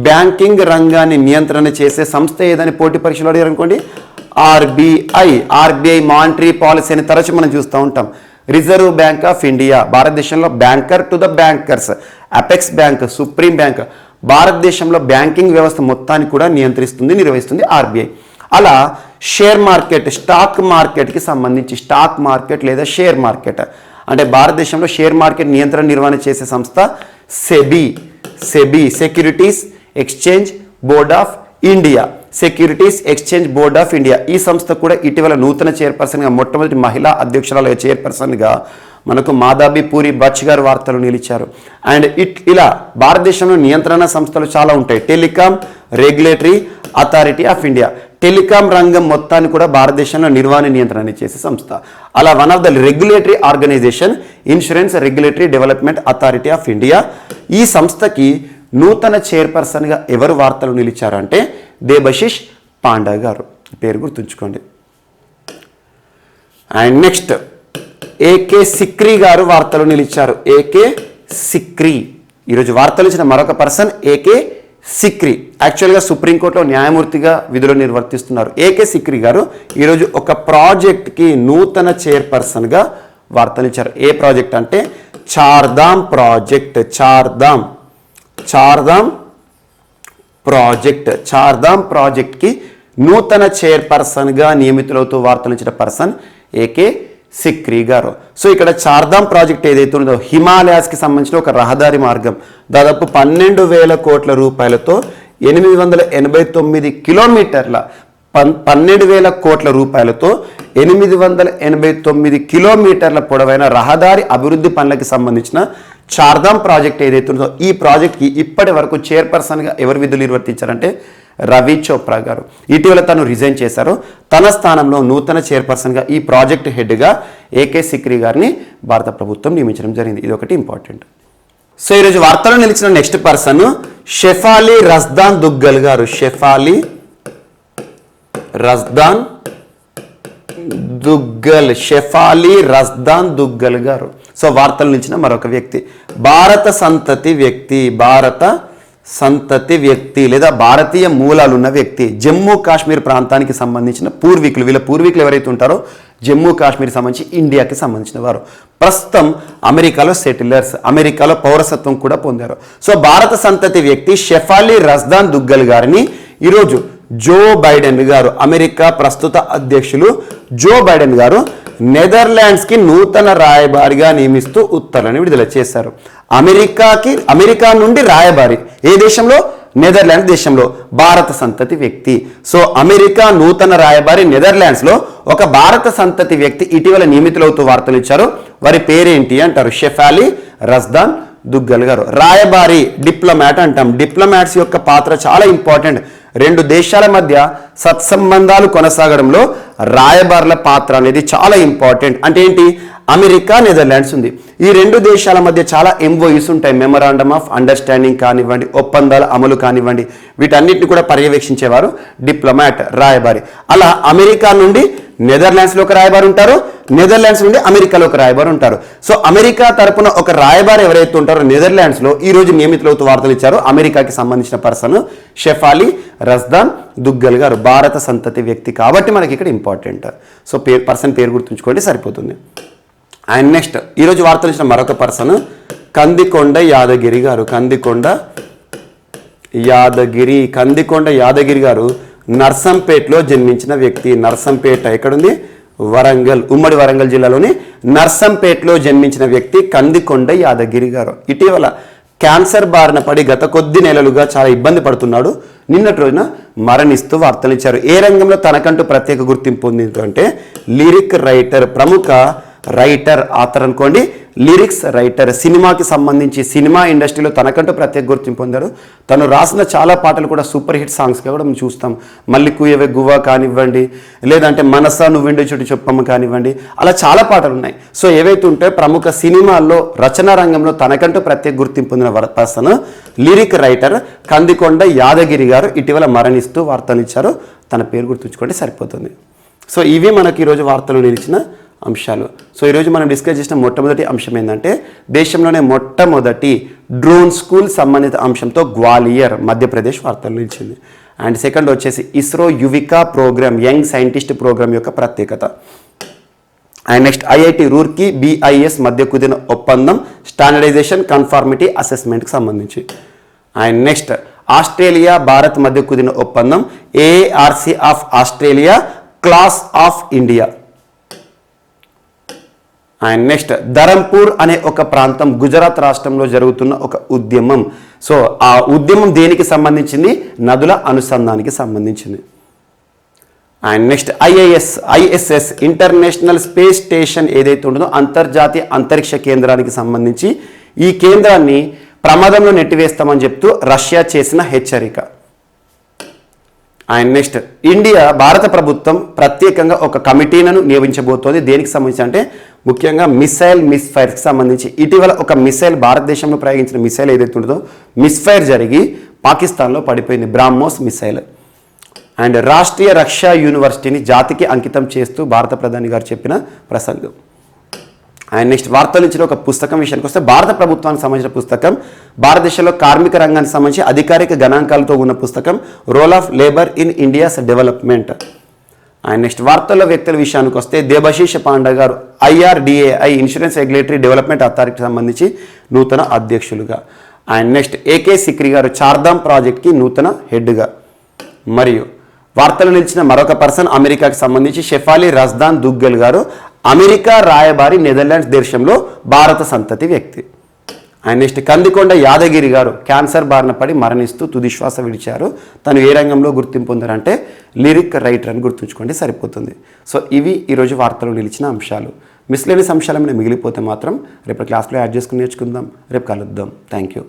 బ్యాంకింగ్ రంగాన్ని నియంత్రణ చేసే సంస్థ ఏదని పోటీ పరీక్షలు అడిగారు అనుకోండి, ఆర్బీఐ మానిటరీ పాలసీ అని తరచు మనం చూస్తూ ఉంటాం. రిజర్వ్ బ్యాంక్ ఆఫ్ ఇండియా, భారతదేశంలో banker to the bankers, apex bank, supreme bank, భారతదేశంలో బ్యాంకింగ్ వ్యవస్థ మొత్తాన్ని కూడా నిర్వహిస్తుంది ఆర్బీఐ. అలా షేర్ మార్కెట్, స్టాక్ మార్కెట్కి సంబంధించి, స్టాక్ మార్కెట్ లేదా షేర్ మార్కెట్ అంటే భారతదేశంలో షేర్ మార్కెట్ నియంత్రణ నిర్వహణ చేసే సంస్థ SEBI, securities exchange board of India, ఈ సంస్థ కూడా ఇటీవల నూతన చైర్పర్సన్గా, మొట్టమొదటి మహిళా అధ్యక్షురాల చైర్పర్సన్గా మనకు మాధవి పూరి బచ్ గారు వార్తలు నిలిచారు. అండ్ ఇలా భారతదేశంలో నియంత్రణ సంస్థలు చాలా ఉంటాయి. Telecom regulatory authority of India, telecom రంగం మొత్తాన్ని కూడా భారతదేశంలో నిర్వహణ నియంత్రణ చేసే సంస్థ. అలా one of the regulatory organisation insurance regulatory development authority of India. ఈ సంస్థకి నూతన చైర్పర్సన్గా ఎవరు వార్తలు నిలిచారు అంటే దేబశిష్ పాండా గారు, పేరు గుర్తుంచుకోండి. అండ్ నెక్స్ట్ ఏకే సిక్రీ గారు వార్తలు నిలిచారు. ఏకే సిక్రీ ఈరోజు వార్తలు ఇచ్చిన మరొక పర్సన్ ఏకే సిక్రీ. యాక్చువల్గా సుప్రీంకోర్టులో న్యాయమూర్తిగా విధులు నిర్వర్తిస్తున్నారు. ఏకే సిక్రీ గారు ఈరోజు ఒక ప్రాజెక్ట్కి నూతన చైర్పర్సన్గా వార్తలు ఇచ్చారు. ఏ ప్రాజెక్ట్ అంటే చార్ధామ్ ప్రాజెక్ట్కి నూతన చైర్పర్సన్గా నియమితులవుతూ వార్తలు ఇచ్చిన పర్సన్ ఏకే సిక్రీ గారు. సో ఇక్కడ చార్ధామ్ ప్రాజెక్ట్ ఏదైతే ఉందో హిమాలయాస్కి సంబంధించిన ఒక రహదారి మార్గం, దాదాపు 12,000 కోట్ల రూపాయలతో 889 కిలోమీటర్ల 12,000 కోట్ల రూపాయలతో 889 కిలోమీటర్ల పొడవైన రహదారి అభివృద్ధి పనులకి సంబంధించిన చార్ధామ్ ప్రాజెక్ట్ ఏదైతే ఉందో ఈ ప్రాజెక్ట్కి ఇప్పటి వరకు చైర్పర్సన్గా ఎవరు విధులు నిర్వర్తించారంటే రవి చోప్రా గారు. ఇటీవల తను రిజైన్ చేశారు. తన స్థానంలో నూతన చైర్పర్సన్గా ఈ ప్రాజెక్ట్ హెడ్గా ఏకే సిక్రీ గారిని భారత ప్రభుత్వం నియమించడం జరిగింది. ఇది ఒకటి ఇంపార్టెంట్. సో ఈరోజు వార్తలో నిలిచిన నెక్స్ట్ పర్సన్ షెఫాలి రజ్దాన్ దుగ్గల్ గారు. షెఫాలి రజ్దాన్ దుగ్గల్ గారు. సో వార్తలు నిలిచిన మరొక వ్యక్తి, భారత సంతతి వ్యక్తి లేదా భారతీయ మూలాలు ఉన్న వ్యక్తి, జమ్మూ కాశ్మీర్ ప్రాంతానికి సంబంధించిన పూర్వీకులు. వీళ్ళ పూర్వీకులు ఎవరైతే ఉంటారో జమ్మూ కాశ్మీర్ సంబంధించి ఇండియాకి సంబంధించిన వారు. ప్రస్తుతం అమెరికాలో సెటిలర్స్, అమెరికాలో పౌరసత్వం కూడా పొందారు. సో భారత సంతతి వ్యక్తి షెఫాలి రజ్దాన్ దుగ్గల్ గారిని ఈరోజు జో బైడెన్ గారు, అమెరికా ప్రస్తుత అధ్యక్షులు జో బైడెన్ గారు నెదర్లాండ్స్కి నూతన రాయబారిగా నియమిస్తూ ఉత్తర్వులను విడుదల చేశారు. అమెరికా నుండి రాయబారి ఏ దేశంలో? నెదర్లాండ్స్ దేశంలో, భారత సంతతి వ్యక్తి. సో అమెరికా నూతన రాయబారి నెదర్లాండ్స్లో ఒక భారత సంతతి వ్యక్తి ఇటీవల నియమితులవుతూ వార్తలు ఇచ్చారు. వారి పేరేంటి అంటారు? షెఫాలి రజ్దాన్ దుగ్గల్ గారు. రాయబారి, డిప్లొమాట్ అంటాం. డిప్లొమాట్స్ యొక్క పాత్ర చాలా ఇంపార్టెంట్. రెండు దేశాల మధ్య సత్సంబంధాలు కొనసాగడంలో రాయబారుల పాత్ర అనేది చాలా ఇంపార్టెంట్. అంటే ఏంటి? అమెరికా, నెదర్లాండ్స్ ఉంది. ఈ రెండు దేశాల మధ్య చాలా ఎంఓయూస్ ఉంటాయి. మెమరాండమ్ ఆఫ్ అండర్స్టాండింగ్ కానివ్వండి, ఒప్పందాల అమలు కానివ్వండి, వీటన్నిటిని కూడా పర్యవేక్షించేవారు డిప్లొమాట్, రాయబారి. అలా అమెరికా నుండి నెదర్లాండ్స్లో ఒక రాయబారి ఉంటారు, నెదర్లాండ్స్ నుండి అమెరికాలో ఒక రాయబారి ఉంటారు. సో అమెరికా తరపున ఒక రాయబారి ఎవరైతే ఉంటారో నెదర్లాండ్స్లో ఈ రోజు నియమితులవుతూ వార్తలు ఇచ్చారు. అమెరికాకి సంబంధించిన పర్సన్ షెఫాలి రజ్దాన్ దుగ్గల్ గారు, భారత సంతతి వ్యక్తి కాబట్టి మనకి ఇక్కడ ఇంపార్టెంట్. సో పర్సన్ పేరు గుర్తుంచుకోండి సరిపోతుంది. అండ్ నెక్స్ట్ ఈరోజు వార్తలు ఇచ్చిన మరొక పర్సన్ కందికొండ యాదగిరి గారు. కందికొండ యాదగిరి గారు నర్సంపేటలో జన్మించిన వ్యక్తి. నర్సంపేట ఎక్కడుంది? వరంగల్, ఉమ్మడి వరంగల్ జిల్లాలోని నర్సంపేటలో జన్మించిన వ్యక్తి కందికొండ యాదగిరి గారు. ఇటీవల క్యాన్సర్ బారిన పడి గత కొద్ది నెలలుగా చాలా ఇబ్బంది పడుతున్నాడు. నిన్నటి రోజున మరణిస్తూ వార్తలు ఇచ్చారు. ఏ రంగంలో తనకంటూ ప్రత్యేక గుర్తింపు పొందింది అంటే లిరిక్ రైటర్, ప్రముఖ రైటర్, ఆథర్ అనుకోండి, లిరిక్స్ రైటర్. సినిమాకి సంబంధించి సినిమా ఇండస్ట్రీలో తనకంటూ ప్రత్యేక గుర్తింపు పొందారు. తను రాసిన చాలా పాటలు కూడా సూపర్ హిట్ సాంగ్స్గా కూడా మనం చూస్తాం. మళ్ళీ కుయవే గువ్వా కానివ్వండి, లేదంటే మనసా నువ్విండి చుట్టు చెప్పమ్మ కానివ్వండి, అలా చాలా పాటలు ఉన్నాయి. సో ఏవైతే ఉంటాయో ప్రముఖ సినిమాల్లో రచనా రంగంలో తనకంటూ ప్రత్యేక గుర్తింపు పొందిన person lyric writer Kandikonda Yadagiri గారు ఇటీవల మరణిస్తూ వార్తలు ఇచ్చారు. తన పేరు గుర్తుంచుకోండి సరిపోతుంది. సో ఇవి మనకి ఈరోజు వార్తలు నిలిచిన అంశాలు. సో ఈరోజు మనం డిస్కస్ చేసిన మొట్టమొదటి అంశం ఏంటంటే దేశంలోనే మొట్టమొదటి డ్రోన్ స్కూల్ సంబంధిత అంశంతో గ్వాలియర్, మధ్యప్రదేశ్ వార్తలు నిలిచింది. అండ్ సెకండ్ వచ్చేసి ISRO Yuvika programme, young scientist programme యొక్క ప్రత్యేకత. And next IIT Roorkee BIS మధ్య కుదిరిన ఒప్పందం స్టాండర్డైజేషన్ కన్ఫార్మిటీ అసెస్మెంట్కి సంబంధించి. అండ్ నెక్స్ట్ ఆస్ట్రేలియా భారత్ మధ్య కుదిరిన ఒప్పందం ARC of Australia, class of India. And next Dharampur అనే ఒక ప్రాంతం గుజరాత్ రాష్ట్రంలో జరుగుతున్న ఒక ఉద్యమం. సో ఆ ఉద్యమం దేనికి సంబంధించింది? నదుల అనుసంధానానికి సంబంధించింది. And next ISS international space station ఏదైతే ఉంటుందో అంతర్జాతీయ అంతరిక్ష కేంద్రానికి సంబంధించి ఈ కేంద్రాన్ని ప్రమాదంలో నెట్టివేస్తామని చెప్తూ రష్యా చేసిన హెచ్చరిక. అండ్ నెక్స్ట్ భారత ప్రభుత్వం ప్రత్యేకంగా ఒక కమిటీలను నియమించబోతోంది. దేనికి సంబంధించి అంటే ముఖ్యంగా మిస్ఫైర్కి సంబంధించి. ఇటీవల ఒక మిసైల్, భారతదేశంలో ప్రయోగించిన మిసైల్ ఏదైతే ఉంటుందో మిస్ఫైర్ జరిగి పాకిస్తాన్లో పడిపోయింది, బ్రాహ్మోస్ మిసైల్. అండ్ రాష్ట్రీయ రక్షా యూనివర్సిటీని జాతికి అంకితం చేస్తూ భారత ప్రధాని గారు చెప్పిన ప్రసంగం. అండ్ నెక్స్ట్ వార్తలు ఇచ్చిన ఒక పుస్తకం విషయానికి వస్తే భారత ప్రభుత్వానికి సంబంధించిన పుస్తకం, భారతదేశంలో కార్మిక రంగానికి సంబంధించి అధికారిక గణాంకాలతో ఉన్న పుస్తకం role of labour in India's development. And next వార్తల్లో వ్యక్తుల విషయానికి వస్తే దేబశీష్ పాండే గారు IRDAI ఇన్సూరెన్స్ రెగ్యులేటరీ డెవలప్మెంట్ అథారిటీకి సంబంధించి నూతన అధ్యక్షులుగా. అండ్ నెక్స్ట్ AK సిక్రీ గారు చార్ధామ్ ప్రాజెక్ట్కి నూతన హెడ్గా. మరియు వార్తలు నిలిచిన మరొక పర్సన్ అమెరికాకి సంబంధించి షెఫాలి రజ్దాన్ దుగ్గల్ గారు, అమెరికా రాయబారి నెదర్లాండ్స్ దేశంలో భారత సంతతి వ్యక్తి. అండ్ నెక్స్ట్ కందికొండ యాదగిరి గారు క్యాన్సర్ బారిన పడి మరణిస్తూ తుదిశ్వాస విడిచారు. తను ఏ రంగంలో గుర్తింపు పొందారంటే లిరిక్ రైటర్ అని గుర్తుంచుకోండి సరిపోతుంది. సో ఇవి ఈరోజు వార్తలు నిలిచిన అంశాలు. మిస్లేనియస్ అంశాలు మిగిలిపోతే మాత్రం రేపు క్లాస్లో యాడ్ చేసుకుని నేర్చుకుందాం. రేపు కలుద్దాం. Thank you.